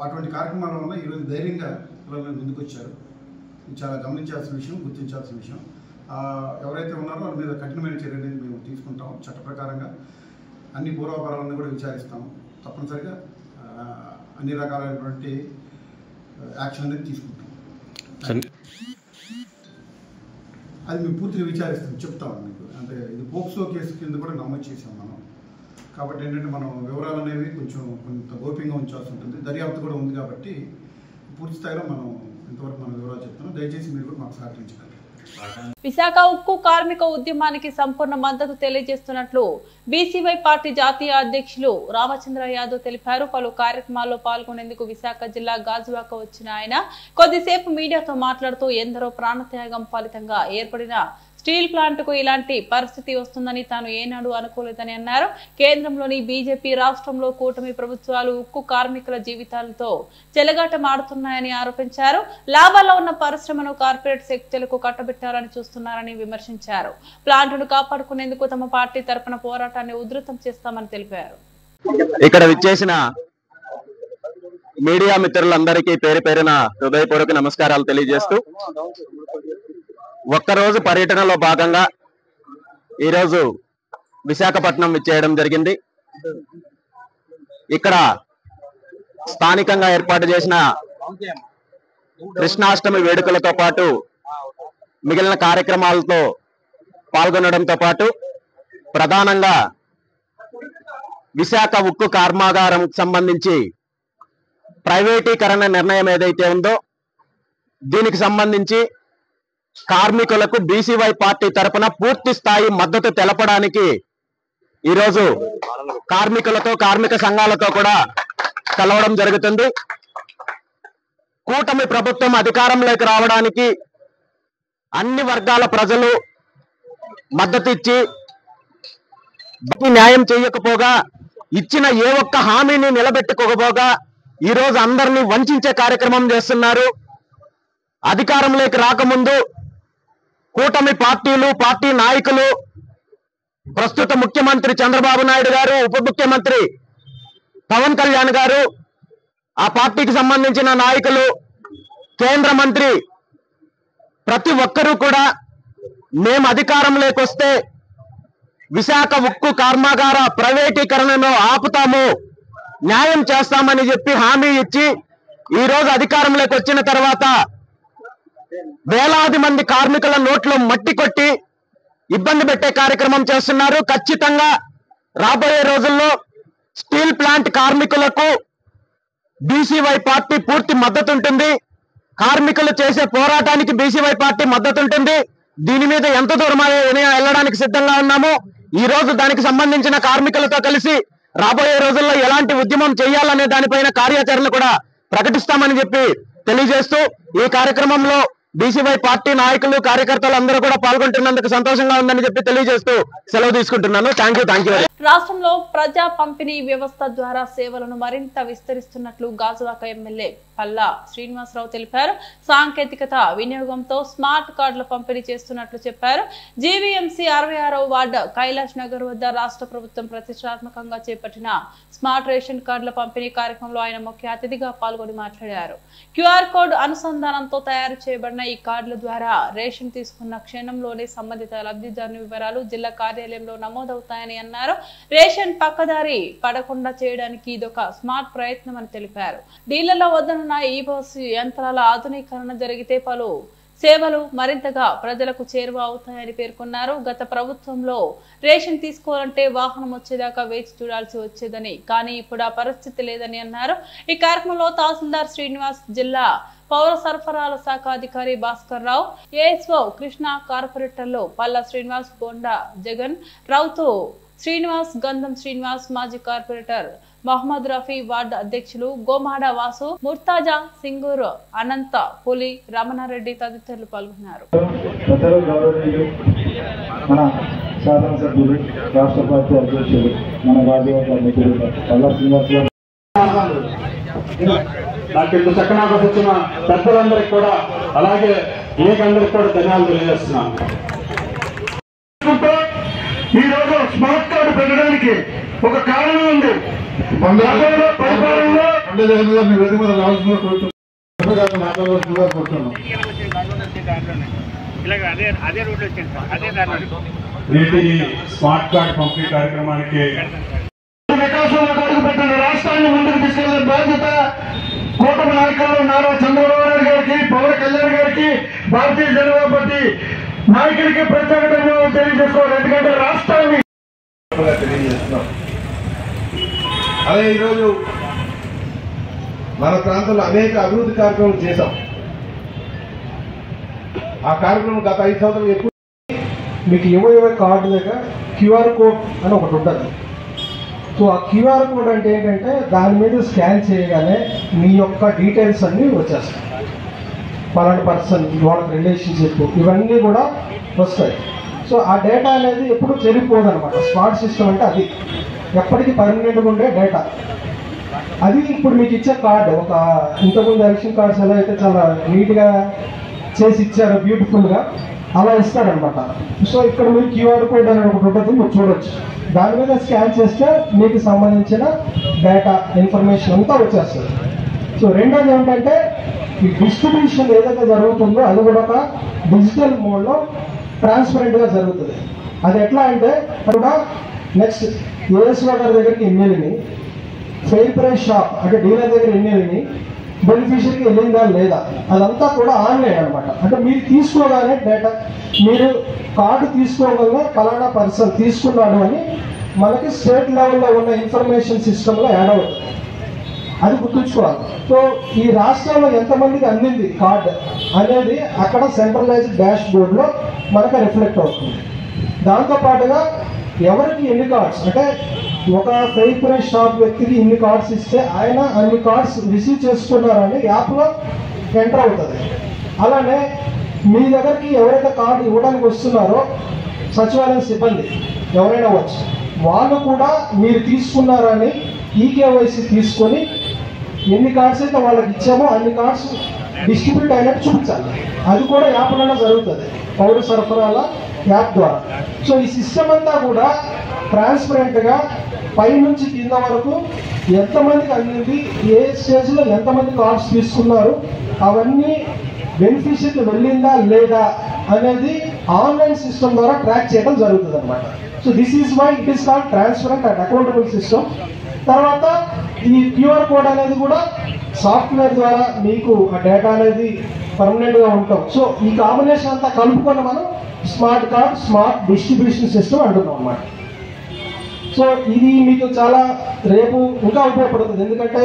అటువంటి కార్యక్రమాల వల్ల ఈరోజు ధైర్యంగా పిల్లలు ముందుకు వచ్చారు. ఇది చాలా గమనించాల్సిన విషయం, గుర్తించాల్సిన విషయం. ఎవరైతే ఉన్నారో వాళ్ళ మీద కఠినమైన చర్య అనేది మేము తీసుకుంటాం. చట్ట ప్రకారంగా అన్ని పూర్వాపరాలను కూడా విచారిస్తాం. తప్పనిసరిగా అన్ని రకాలైనటువంటి యాక్షన్ అనేది తీసుకుంటాం. అది మేము పూర్తిగా విచారిస్తాం, చెప్తాం మీకు. అంటే ఇది పోక్సో కేసు కింద కూడా నమోదు చేసాం మనం. కాబట్టి ఏంటంటే మనం వివరాలు అనేవి కొంత గోప్యంగా ఉంచాల్సి ఉంటుంది. దర్యాప్తు కూడా ఉంది కాబట్టి పూర్తి స్థాయిలో మనం ఇంతవరకు మనం వివరాలు చెప్తున్నాం. దయచేసి మీరు కూడా మాకు సహకరించగలరు. విశాఖ ఉక్కు కార్మిక ఉద్యమానికి సంపూర్ణ మద్దతు తెలియజేస్తున్నట్లు బీసీవై పార్టీ జాతీయ అధ్యక్షులు రామచంద్ర యాదవ్ తెలిపారు. పలు కార్యక్రమాల్లో పాల్గొనేందుకు విశాఖ జిల్లా గాజువాక వచ్చిన ఆయన కొద్దిసేపు మీడియాతో మాట్లాడుతూ ఎందరో ప్రాణత్యాగం ఫలితంగా ఏర్పడిన స్టీల్ ప్లాంట్ కు ఇలాంటి పరిస్థితి వస్తుందని తాను ఏనాడు అనుకోలేదని అన్నారు. కేంద్రంలోని బీజేపీ, రాష్ట్రంలో కూటమి ప్రభుత్వాలు ఉక్కు కార్మికుల జీవితాలతో చెలగాటమాడుతున్నాయని ఆరోపించారు. లాభాల్లో ఉన్న పరిశ్రమను కార్పొరేట్ శక్తులకు కట్టబెట్టాలని చూస్తున్నారని విమర్శించారు. ప్లాంట్ను కాపాడుకునేందుకు తమ పార్టీ తరపున పోరాటాన్ని ఉధృతం చేస్తామని తెలిపారు. ఇక్కడ విచ్చేసిన మీడియా మిత్రులందరికీ పేరు పేరున హృదయపూర్వక నమస్కారాలు తెలియజేస్తూ, ఒక్కరోజు పర్యటనలో భాగంగా ఈరోజు విశాఖపట్నం విచ్చేయడం జరిగింది. ఇక్కడ స్థానికంగా ఏర్పాటు చేసిన కృష్ణాష్టమి వేడుకలతో పాటు మిగిలిన కార్యక్రమాలతో పాల్గొనడంతో పాటు ప్రధానంగా విశాఖ ఉక్కు కర్మాగారం సంబంధించి ప్రైవేటీకరణ నిర్ణయం ఏదైతే ఉందో దీనికి సంబంధించి కార్మికులకు బీసీవై పార్టీ తరపున పూర్తి స్థాయి మద్దతు తెలపడానికి ఈరోజు కార్మికులతో, కార్మిక సంఘాలతో కూడా కలవడం జరుగుతుంది. కూటమి ప్రభుత్వం అధికారంలోకి రావడానికి అన్ని వర్గాల ప్రజలు మద్దతు ఇచ్చి న్యాయం చేయకపోగా, ఇచ్చిన ఏ ఒక్క హామీని నిలబెట్టుకోకపోగా ఈరోజు అందరినీ వంచే కార్యక్రమం చేస్తున్నారు. అధికారంలోకి రాకముందు కూటమి పార్టీలు, పార్టీ నాయకులు, ప్రస్తుత ముఖ్యమంత్రి చంద్రబాబు నాయుడు గారు, ఉప ముఖ్యమంత్రి పవన్ కళ్యాణ్ గారు, ఆ పార్టీకి సంబంధించిన నాయకులు, కేంద్ర మంత్రి, ప్రతి ఒక్కరూ కూడా మేము అధికారంలోకి వస్తే విశాఖ ఉక్కు కర్మాగార ప్రైవేటీకరణను ఆపుతాము, న్యాయం చేస్తామని చెప్పి హామీ ఇచ్చి ఈరోజు అధికారంలోకి వచ్చిన తర్వాత వేలాది మంది కార్మికుల నోట్లో మట్టి కొట్టి ఇబ్బంది పెట్టే కార్యక్రమం చేస్తున్నారు. ఖచ్చితంగా రాబోయే రోజుల్లో స్టీల్ ప్లాంట్ కార్మికులకు బీసీవై పార్టీ పూర్తి మద్దతు ఉంటుంది. కార్మికులు చేసే పోరాటానికి బీసీవై పార్టీ మద్దతు ఉంటుంది. దీని మీద ఎంత దూరం వెళ్ళడానికి సిద్ధంగా ఉన్నాము. ఈ రోజు దానికి సంబంధించిన కార్మికులతో కలిసి రాబోయే రోజుల్లో ఎలాంటి ఉద్యమం చేయాలనే దానిపైన కార్యాచరణ కూడా ప్రకటిస్తామని చెప్పి తెలియజేస్తూ, ఈ కార్యక్రమంలో బీసీవై పార్టీ నాయకులు, కార్యకర్తలు అందరూ కూడా పాల్గొంటున్నందుకు సంతోషంగా ఉందని చెప్పి తెలియజేస్తూ సెలవు తీసుకుంటున్నాను. Thank you. రాష్ట్రంలో ప్రజా పంపిణీ వ్యవస్థ ద్వారా సేవలను మరింత విస్తరిస్తున్నట్లు గాజువాక ఎమ్మెల్యే పల్లా శ్రీనివాసరావు తెలిపారు. సాంకేతికత వినియోగంతో స్మార్ట్ కార్డుల పంపిణీ చేస్తున్నట్లు చెప్పారు. జీవీఎంసీ 66వ వార్డు కైలాష్ నగర్ వద్ద రాష్ట్ర ప్రభుత్వం ప్రతిష్టాత్మకంగా చేపట్టిన స్మార్ట్ రేషన్ కార్డుల పంపిణీ కార్యక్రమంలో ఆయన ముఖ్య అతిథిగా పాల్గొని మాట్లాడారు. క్యూఆర్ కోడ్ అనుసంధానంతో తయారు చేయబడిన ఈ కార్డుల ద్వారా రేషన్ తీసుకున్న క్షణంలోనే సంబంధిత లబ్ధిదారుని వివరాలు జిల్లా కార్యాలయంలో నమోదవుతాయని అన్నారు. రేషన్ పక్కదారి పడకుండా చేయడానికి ఇదొక స్మార్ట్ ప్రయత్నం అని తెలిపారు. డీలర్ల వద్దనున్న ఈ-బాక్స్ యంత్రాల ఆధునీకరణ జరిగితే పలు సేవలు మరింతగా ప్రజలకు చేరువ అవుతాయని పేర్కొన్నారు. గత ప్రభుత్వంలో రేషన్ తీసుకోవాలంటే వాహనం వచ్చేదాకా వేచి చూడాల్సి వచ్చేదని, కానీ ఇప్పుడు ఆ పరిస్థితి లేదని అన్నారు. ఈ కార్యక్రమంలో తహసీల్దార్ శ్రీనివాస్, జిల్లా పౌర సరఫరాల శాఖ అధికారి భాస్కర్ రావు, ఏఎస్ఓ కృష్ణ, కార్పొరేటర్లు పల్లా శ్రీనివాస్, బోండా జగన్, రౌతు శ్రీనివాస్, గంధం శ్రీనివాస్, మాజీ కార్పొరేటర్ మహమ్మద్ రఫీ, వార్డు అధ్యక్షులు గోమాడ వాసు, ముర్తాజా, సింగూరు అనంత, పులి, రమణారెడ్డి తదితరులు పాల్గొన్నారు. మన శాసనసభ్యులు, రాష్ట్ర పార్టీ అధ్యక్షులు, మన రాజ్యవర్గ మిత్రులు పల్లా శ్రీనివాస్ గారు, నాకు ఇంత చక్కగా వచ్చిన పెద్దలందరికీ కూడా, అలాగే ఏకందరికి కూడా ధన్యవాదాలు తెలియజేస్తున్నాను. ఈ రోజు స్మార్ట్ కార్డు పెట్టడానికి ఒక కారణం ఉంది. పరిపాలనలో స్మార్ట్ కార్డు పంపిణీ కార్యక్రమానికి వికాసంలో అడుగుపెట్టిన రాష్ట్రాన్ని ముందుకు తీసుకెళ్లే బాధ్యత కూటమి నాయకులు నారా చంద్రబాబు నాయుడు గారికి, పవన్ కళ్యాణ్ గారికి, భారతీయ జనతా పార్టీ నాయకుడికి ప్రత్యేక ధన్యవాదాలు తెలియజేసుకోవాలి. ఎందుకంటే రాష్ట్రాన్ని తెలియజేస్తున్నాం. అదే ఈరోజు మన ప్రాంతంలో అనేక అభివృద్ధి కార్యక్రమాలు చేశాం. ఆ కార్యక్రమం గత 5 సంవత్సరాలు ఎప్పుడు మీకు ఇవ్వ కార్డు దగ్గర క్యూఆర్ కోడ్ అని ఒకటి ఉంటుంది. సో ఆ క్యూఆర్ కోడ్ అంటే ఏంటంటే దాని మీద స్కాన్ చేయగానే మీ యొక్క డీటెయిల్స్ అన్నీ వచ్చేస్తాయి. పలానా పర్సన్, వాళ్ళకి రిలేషన్షిప్, ఇవన్నీ కూడా వస్తాయి. సో ఆ డేటా అనేది ఎప్పుడు చెరిగిపోదు అనమాట. స్మార్ట్ సిస్టమ్ అంటే అది ఎప్పటికీ పర్మనెంట్గా ఉండే డేటా. అది ఇప్పుడు మీకు ఇచ్చే కార్డు, ఒక ఇంతకుముందు ఎలక్షన్ కార్డ్స్ ఎలా అయితే చాలా నీట్గా చేసి ఇచ్చారు, బ్యూటిఫుల్గా అలా ఇస్తారనమాట. సో ఇక్కడ మీరు క్యూఆర్ కోడ్ అనేది ఒకటి ఉంటుంది, మీరు చూడొచ్చు. దాని మీద స్కాన్ చేస్తే మీకు సంబంధించిన డేటా ఇన్ఫర్మేషన్ అంతా వచ్చేస్తుంది. సో రెండోది ఏంటంటే ఈ డిస్ట్రిబ్యూషన్ ఏదైతే జరుగుతుందో అది కూడా ఒక డిజిటల్ మోడ్లో ట్రాన్స్పరెంట్గా జరుగుతుంది. అది ఎట్లా అంటే కూడా నెక్స్ట్ ఏఎస్ఓ గారి దగ్గరికి ఎన్ని, ఫెయిర్ ప్రైస్ షాప్ అంటే డీలర్ దగ్గర ఎన్ని, బెనిఫిషియరీకి వెళ్ళిందా లేదా, అదంతా కూడా ఆన్లైన్ అనమాట. అంటే మీరు తీసుకోగానే డేటా, మీరు కార్డు తీసుకోగానే ఫలానా పర్సన్ తీసుకున్నాడు అని మనకి స్టేట్ లెవెల్లో ఉన్న ఇన్ఫర్మేషన్ సిస్టంలో యాడ్ అవుతుంది. అది గుర్తుంచుకోవాలి. సో ఈ రాష్ట్రంలో ఎంతమందికి అందింది కార్డు అనేది అక్కడ సెంట్రలైజ్డ్ డాష్ బోర్డులో మనకు రిఫ్లెక్ట్ అవుతుంది. దాంతోపాటుగా ఎవరికి ఎన్ని కార్డ్స్, అంటే ఒక ఫెయిర్ ప్రైస్ షాప్ వ్యక్తికి ఇన్ని కార్డ్స్ ఇస్తే ఆయన అన్ని కార్డ్స్ రిసీవ్ చేసుకున్నారని యాప్లో ఎంటర్ అవుతుంది. అలానే మీ దగ్గరికి ఎవరైతే కార్డు ఇవ్వడానికి వస్తున్నారో సచివాలయం సిబ్బంది ఎవరైనా వచ్చు, వాళ్ళు కూడా మీరు తీసుకున్నారని ఈకేవైసీ తీసుకొని ఎన్ని కార్డ్స్ అయితే వాళ్ళకి ఇచ్చామో అన్ని కార్డ్స్ డిస్ట్రిబ్యూట్ అయినట్టు చూపించాలి. అది కూడా యాప్లోనే జరుగుతుంది, పౌర సరఫరాల యాప్ ద్వారా. సో ఈ సిస్టమ్ అంతా కూడా ట్రాన్స్పరెంట్గా పై నుంచి కింద వరకు ఎంతమందికి అందింది, ఏ స్టేజ్లో ఎంతమంది కార్డ్స్ తీసుకున్నారు, అవన్నీ బెనిఫిషియరీకి వెళ్ళిందా లేదా అనేది ఆన్లైన్ సిస్టమ్ ద్వారా ట్రాక్ చేయడం జరుగుతుంది అనమాట. So this is why it is called transparent and accountable system. తర్వాత ఈ క్యూఆర్ కోడ్ అనేది కూడా సాఫ్ట్వేర్ ద్వారా మీకు ఆ డేటా అనేది పర్మనెంట్గా ఉంటాం. సో ఈ కాంబినేషన్ అంతా కలుపుకొని మనం smart card, smart distribution system అంటున్నాం అన్నమాట. సో ఇది మీకు చాలా రేపు ఇంకా ఉపయోగపడుతుంది. ఎందుకంటే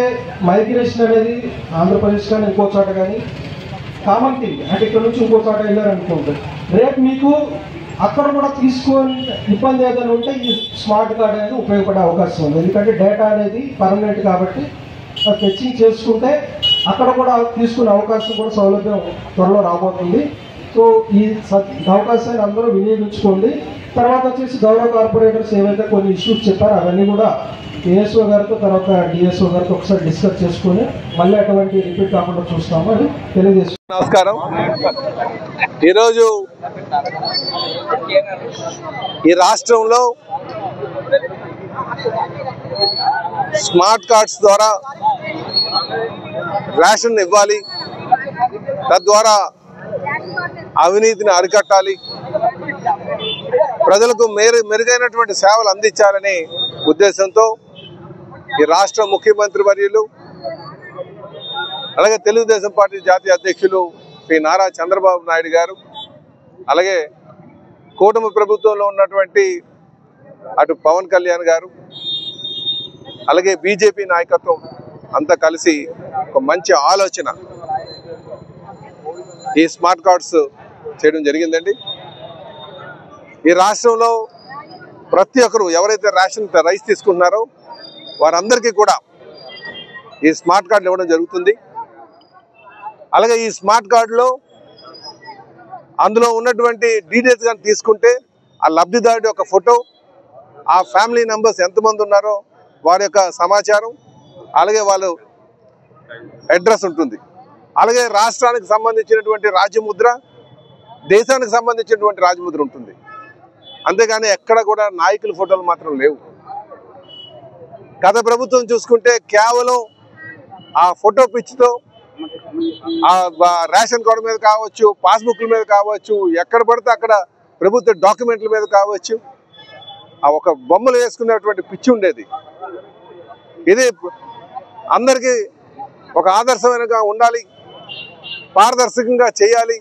మైగ్రేషన్ అనేది ఆంధ్రప్రదేశ్ కానీ ఇంకో చోట కానీ కామన్ థింగ్. అంటే ఇక్కడ నుంచి ఇంకో చోట వెళ్ళారనుకుంటే రేపు మీకు అక్కడ కూడా తీసుకొని ఇబ్బంది ఏదైనా ఉంటే ఈ స్మార్ట్ కార్డ్ అనేది ఉపయోగపడే అవకాశం ఉంది. ఎందుకంటే డేటా అనేది పర్మనెంట్ కాబట్టి ఫెచ్చింగ్ చేసుకుంటే అక్కడ కూడా తీసుకునే అవకాశం కూడా సౌలభ్యం త్వరలో రాబోతుంది. సో ఈ అవకాశాన్ని అందరూ వినియోగించుకోండి. తర్వాత వచ్చేసి గౌరవ కార్పొరేటర్స్ ఏవైతే కొన్ని ఇష్యూస్ చెప్పారో అవన్నీ కూడా ఏఎస్ఓ గారితో తర్వాత డిఎస్ఓ గారితో ఒకసారి డిస్కస్ చేసుకుని మళ్ళీ అటువంటి రిపీట్ కాకుండా చూస్తాము అని తెలియజేస్తున్నాం. నమస్కారం. ఈరోజు ఈ రాష్ట్రంలో స్మార్ట్ కార్డ్స్ ద్వారా రేషన్ ఇవ్వాలి, తద్వారా అవినీతిని అరికట్టాలి, ప్రజలకు మెరుగైనటువంటి సేవలు అందించాలనే ఉద్దేశంతో ఈ రాష్ట్ర ముఖ్యమంత్రి వర్యులు అలాగే తెలుగుదేశం పార్టీ జాతీయ అధ్యక్షులు శ్రీ నారా చంద్రబాబు నాయుడు గారు అలాగే కూటమి ప్రభుత్వంలో ఉన్నటువంటి అటు పవన్ కళ్యాణ్ గారు అలాగే బీజేపీ నాయకత్వం అంతా కలిసి ఒక మంచి ఆలోచన ఈ స్మార్ట్ కార్డ్స్ చేయడం జరిగిందండి. ఈ రాష్ట్రంలో ప్రతి ఒక్కరు ఎవరైతే రేషన్ రైస్ తీసుకుంటున్నారో వారందరికీ కూడా ఈ స్మార్ట్ కార్డులు ఇవ్వడం జరుగుతుంది. అలాగే ఈ స్మార్ట్ కార్డులో అందులో ఉన్నటువంటి డీటెయిల్స్ కానీ తీసుకుంటే ఆ లబ్ధిదారుడి యొక్క ఫోటో, ఆ ఫ్యామిలీ మెంబర్స్ ఎంతమంది ఉన్నారో వారి యొక్క సమాచారం, అలాగే వాళ్ళు అడ్రస్ ఉంటుంది. అలాగే రాష్ట్రానికి సంబంధించినటువంటి రాజముద్ర, దేశానికి సంబంధించినటువంటి రాజముద్ర ఉంటుంది. అంతేగాని ఎక్కడ కూడా నాయకుల ఫోటోలు మాత్రం లేవు. గత ప్రభుత్వం చూసుకుంటే కేవలం ఆ ఫోటో పిచ్చితో ఆ రేషన్ కార్డు మీద కావచ్చు, పాస్బుక్ల మీద కావచ్చు, ఎక్కడ పడితే అక్కడ ప్రభుత్వ డాక్యుమెంట్ల మీద కావచ్చు, ఆ ఒక బొమ్మలు వేసుకునేటువంటి పిచ్చి ఉండేది. ఇది అందరికీ ఒక ఆదర్శమైనగా ఉండాలి, పారదర్శకంగా చేయాలి,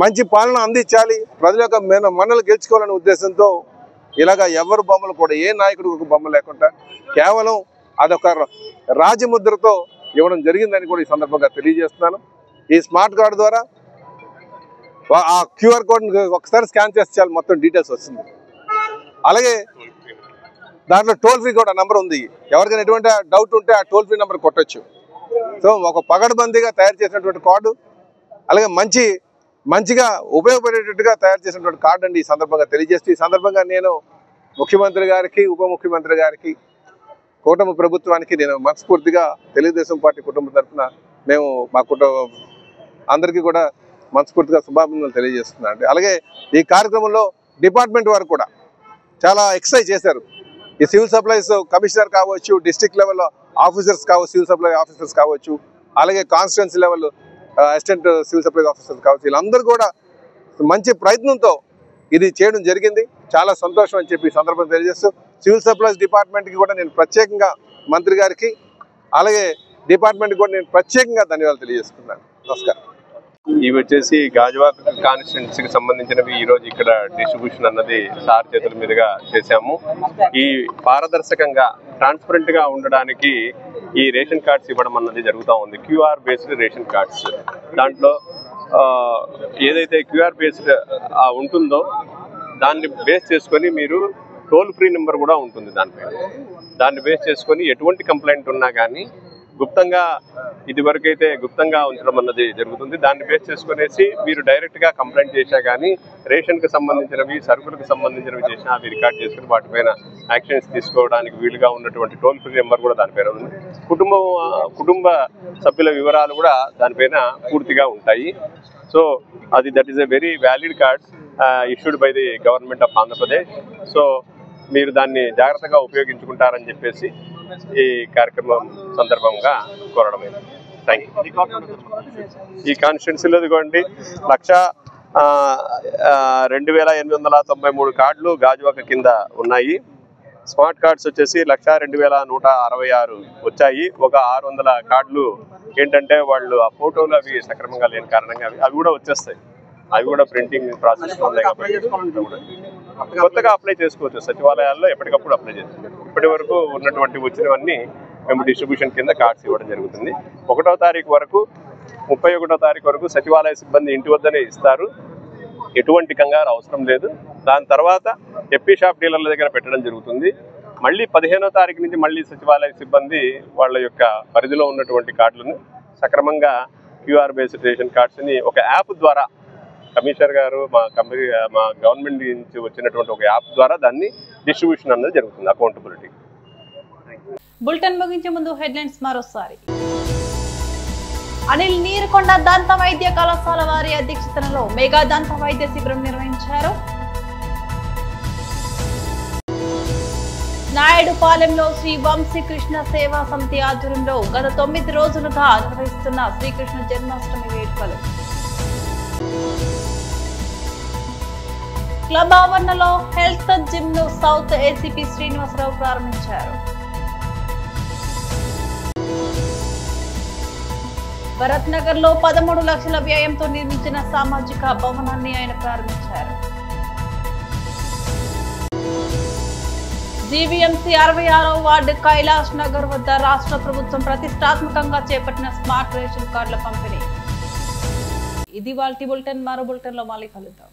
మంచి పాలన అందించాలి, ప్రజల యొక్క మన్నలు గెలుచుకోవాలనే ఉద్దేశంతో ఇలాగా ఎవరు బొమ్మలు కూడా ఏ నాయకుడు ఒక బొమ్మ లేకుండా కేవలం అదొక రాజముద్రతో ఇవ్వడం జరిగిందని కూడా ఈ సందర్భంగా తెలియజేస్తున్నాను. ఈ స్మార్ట్ కార్డు ద్వారా ఆ క్యూఆర్ కోడ్ ఒకసారి స్కాన్ చేస్తే చాలు మొత్తం డీటెయిల్స్ వస్తుంది. అలాగే దాంట్లో టోల్ ఫ్రీ కూడా నెంబర్ ఉంది. ఎవరికైనా ఎటువంటి డౌట్ ఉంటే ఆ టోల్ ఫ్రీ నెంబర్ కొట్టచ్చు. సో ఒక పగడ్బందీగా తయారు చేసినటువంటి కార్డు, అలాగే మంచిగా ఉపయోగపడేటట్టుగా తయారు చేసినటువంటి కార్డు అండి ఈ సందర్భంగా తెలియజేస్తూ, ఈ సందర్భంగా నేను ముఖ్యమంత్రి గారికి, ఉప ముఖ్యమంత్రి గారికి, కూటమి ప్రభుత్వానికి నేను మనస్ఫూర్తిగా తెలుగుదేశం పార్టీ కుటుంబం తరఫున మేము మా అందరికీ కూడా మనస్ఫూర్తిగా శుభాభినందనలు తెలియజేస్తున్నాను. అలాగే ఈ కార్యక్రమంలో డిపార్ట్మెంట్ వారు కూడా చాలా ఎక్సర్సైజ్ చేశారు. ఈ సివిల్ సప్లైస్ కమిషనర్ కావచ్చు, డిస్ట్రిక్ట్ లెవెల్లో ఆఫీసర్స్ కావచ్చు, సివిల్ సప్లై ఆఫీసర్స్ కావచ్చు, అలాగే constituency level assistant civil supplies officers కావచ్చు, వీళ్ళందరూ కూడా మంచి ప్రయత్నంతో ఇది చేయడం జరిగింది. చాలా సంతోషం అని చెప్పి ఈ సందర్భంగా తెలియజేస్తూ సివిల్ సప్లైస్ డిపార్ట్మెంట్కి కూడా నేను ప్రత్యేకంగా మంత్రి గారికి అలాగే డిపార్ట్మెంట్కి కూడా నేను ప్రత్యేకంగా ధన్యవాదాలు తెలియజేసుకున్నాను. నమస్కారం. ఇవి వచ్చేసి గాజువాక కాన్స్టిట్యున్సీకి సంబంధించినవి. ఈరోజు ఇక్కడ డిస్ట్రిబ్యూషన్ అన్నది సార్ చేతుల మీదుగా చేశాము. ఈ పారదర్శకంగా ట్రాన్స్పరెంట్ గా ఉండడానికి ఈ రేషన్ కార్డ్స్ ఇవ్వడం అన్నది జరుగుతూ ఉంది. QR based ration cards. దాంట్లో ఏదైతే క్యూఆర్ బేస్డ్ ఉంటుందో దాన్ని బేస్ చేసుకొని మీరు టోల్ ఫ్రీ నెంబర్ కూడా ఉంటుంది దానిపైన. దాన్ని బేస్ చేసుకొని ఎటువంటి కంప్లైంట్ ఉన్నా కానీ గుప్తంగా, ఇదివరకైతే గుప్తంగా ఉంచడం అన్నది జరుగుతుంది. దాన్ని బేస్ చేసుకునేసి మీరు డైరెక్ట్గా కంప్లైంట్ చేసినా కానీ రేషన్కి సంబంధించినవి, సరుకులకు సంబంధించినవి చేసినా అవి రికార్డ్ చేసుకుని వాటిపైన యాక్షన్స్ తీసుకోవడానికి వీలుగా ఉన్నటువంటి టోల్ ఫ్రీ నెంబర్ కూడా దానిపైన ఉంది. కుటుంబ సభ్యుల వివరాలు కూడా దానిపైన పూర్తిగా ఉంటాయి. So that is a very valid card issued by the government of Andhra Pradesh. So మీరు దాన్ని జాగ్రత్తగా ఉపయోగించుకుంటారని చెప్పేసి ఈ కార్యక్రమం సందర్భంగా కోరడమైంది. Thank you. ఈ కాన్స్టిట్యున్సీలో ఇదిగోండి 1,02,893 కార్డులు గాజువాక కింద ఉన్నాయి. స్మార్ట్ కార్డ్స్ వచ్చేసి 1,02,166 వచ్చాయి. ఒక 600 కార్డులు ఏంటంటే వాళ్ళు ఆ ఫోటోలు అవి సక్రమంగా లేని కారణంగా అవి కూడా వచ్చేస్తాయి. అవి కూడా ప్రింటింగ్ ప్రాసెస్ ఉన్నాయి కాబట్టి కొత్తగా అప్లై చేసుకోవచ్చు. సచివాలయాల్లో ఎప్పటికప్పుడు అప్లై చేసుకోవచ్చు. ఇప్పటి వరకు ఉన్నటువంటి వచ్చినవన్నీ మేము డిస్ట్రిబ్యూషన్ కింద కార్డ్స్ ఇవ్వడం జరుగుతుంది. 1వ తారీఖు వరకు 31వ తారీఖు వరకు సచివాలయ సిబ్బంది ఇంటి వద్దనే ఇస్తారు. ఎటువంటి కంగారు అవసరం లేదు. దాని తర్వాత ఎప్పీ షాప్ డీలర్ల దగ్గర పెట్టడం జరుగుతుంది. మళ్ళీ 15వ తారీఖు నుంచి మళ్ళీ సచివాలయ సిబ్బంది వాళ్ళ యొక్క పరిధిలో ఉన్నటువంటి కార్డులను సక్రమంగా క్యూఆర్ బేస్డ్ రేషన్ కార్డ్స్ని ఒక యాప్ ద్వారా కమిషనర్ గారు మా గవర్నమెంట్ నుంచి వచ్చినటువంటి ఒక యాప్ ద్వారా దాన్ని డిస్ట్రిబ్యూషన్ అన్నది జరుగుతుంది. అకౌంటబిలిటీ బులెటిన్ ముగించే ముందు హెడ్లైన్స్ మరోసారి. అనిల్ నీరుకొండ దంత వైద్య కళాశాల వారి అధ్యక్షతనలో మెగా దంత వైద్య శిబిరం నిర్వహించారు. నాయుడుపాలెంలో శ్రీ వంశీకృష్ణ సేవా సమితి ఆధ్వర్యంలో గత 9 రోజులుగా నిర్వహిస్తున్న శ్రీకృష్ణ జన్మాష్టమి వేడుకలు. క్లబ్ ఆవరణలో హెల్త్ జిమ్ ను సౌత్ ఏసీపీ శ్రీనివాసరావు ప్రారంభించారు. భరత్ నగర్ లో 13 లక్షల వ్యయంతో నిర్మించిన సామాజిక భవనాన్ని ఆయన ప్రారంభించారు. జీవీఎంసీ 66వ వార్డు కైలాష్ నగర్ వద్ద రాష్ట్ర ప్రభుత్వం ప్రతిష్టాత్మకంగా చేపట్టిన స్మార్ట్ రేషన్ కార్డుల పంపిణీ. ఇది వాల్టి బులెటిన్. మరో బులెటిన్ లో మళ్ళీ కలుద్దాం.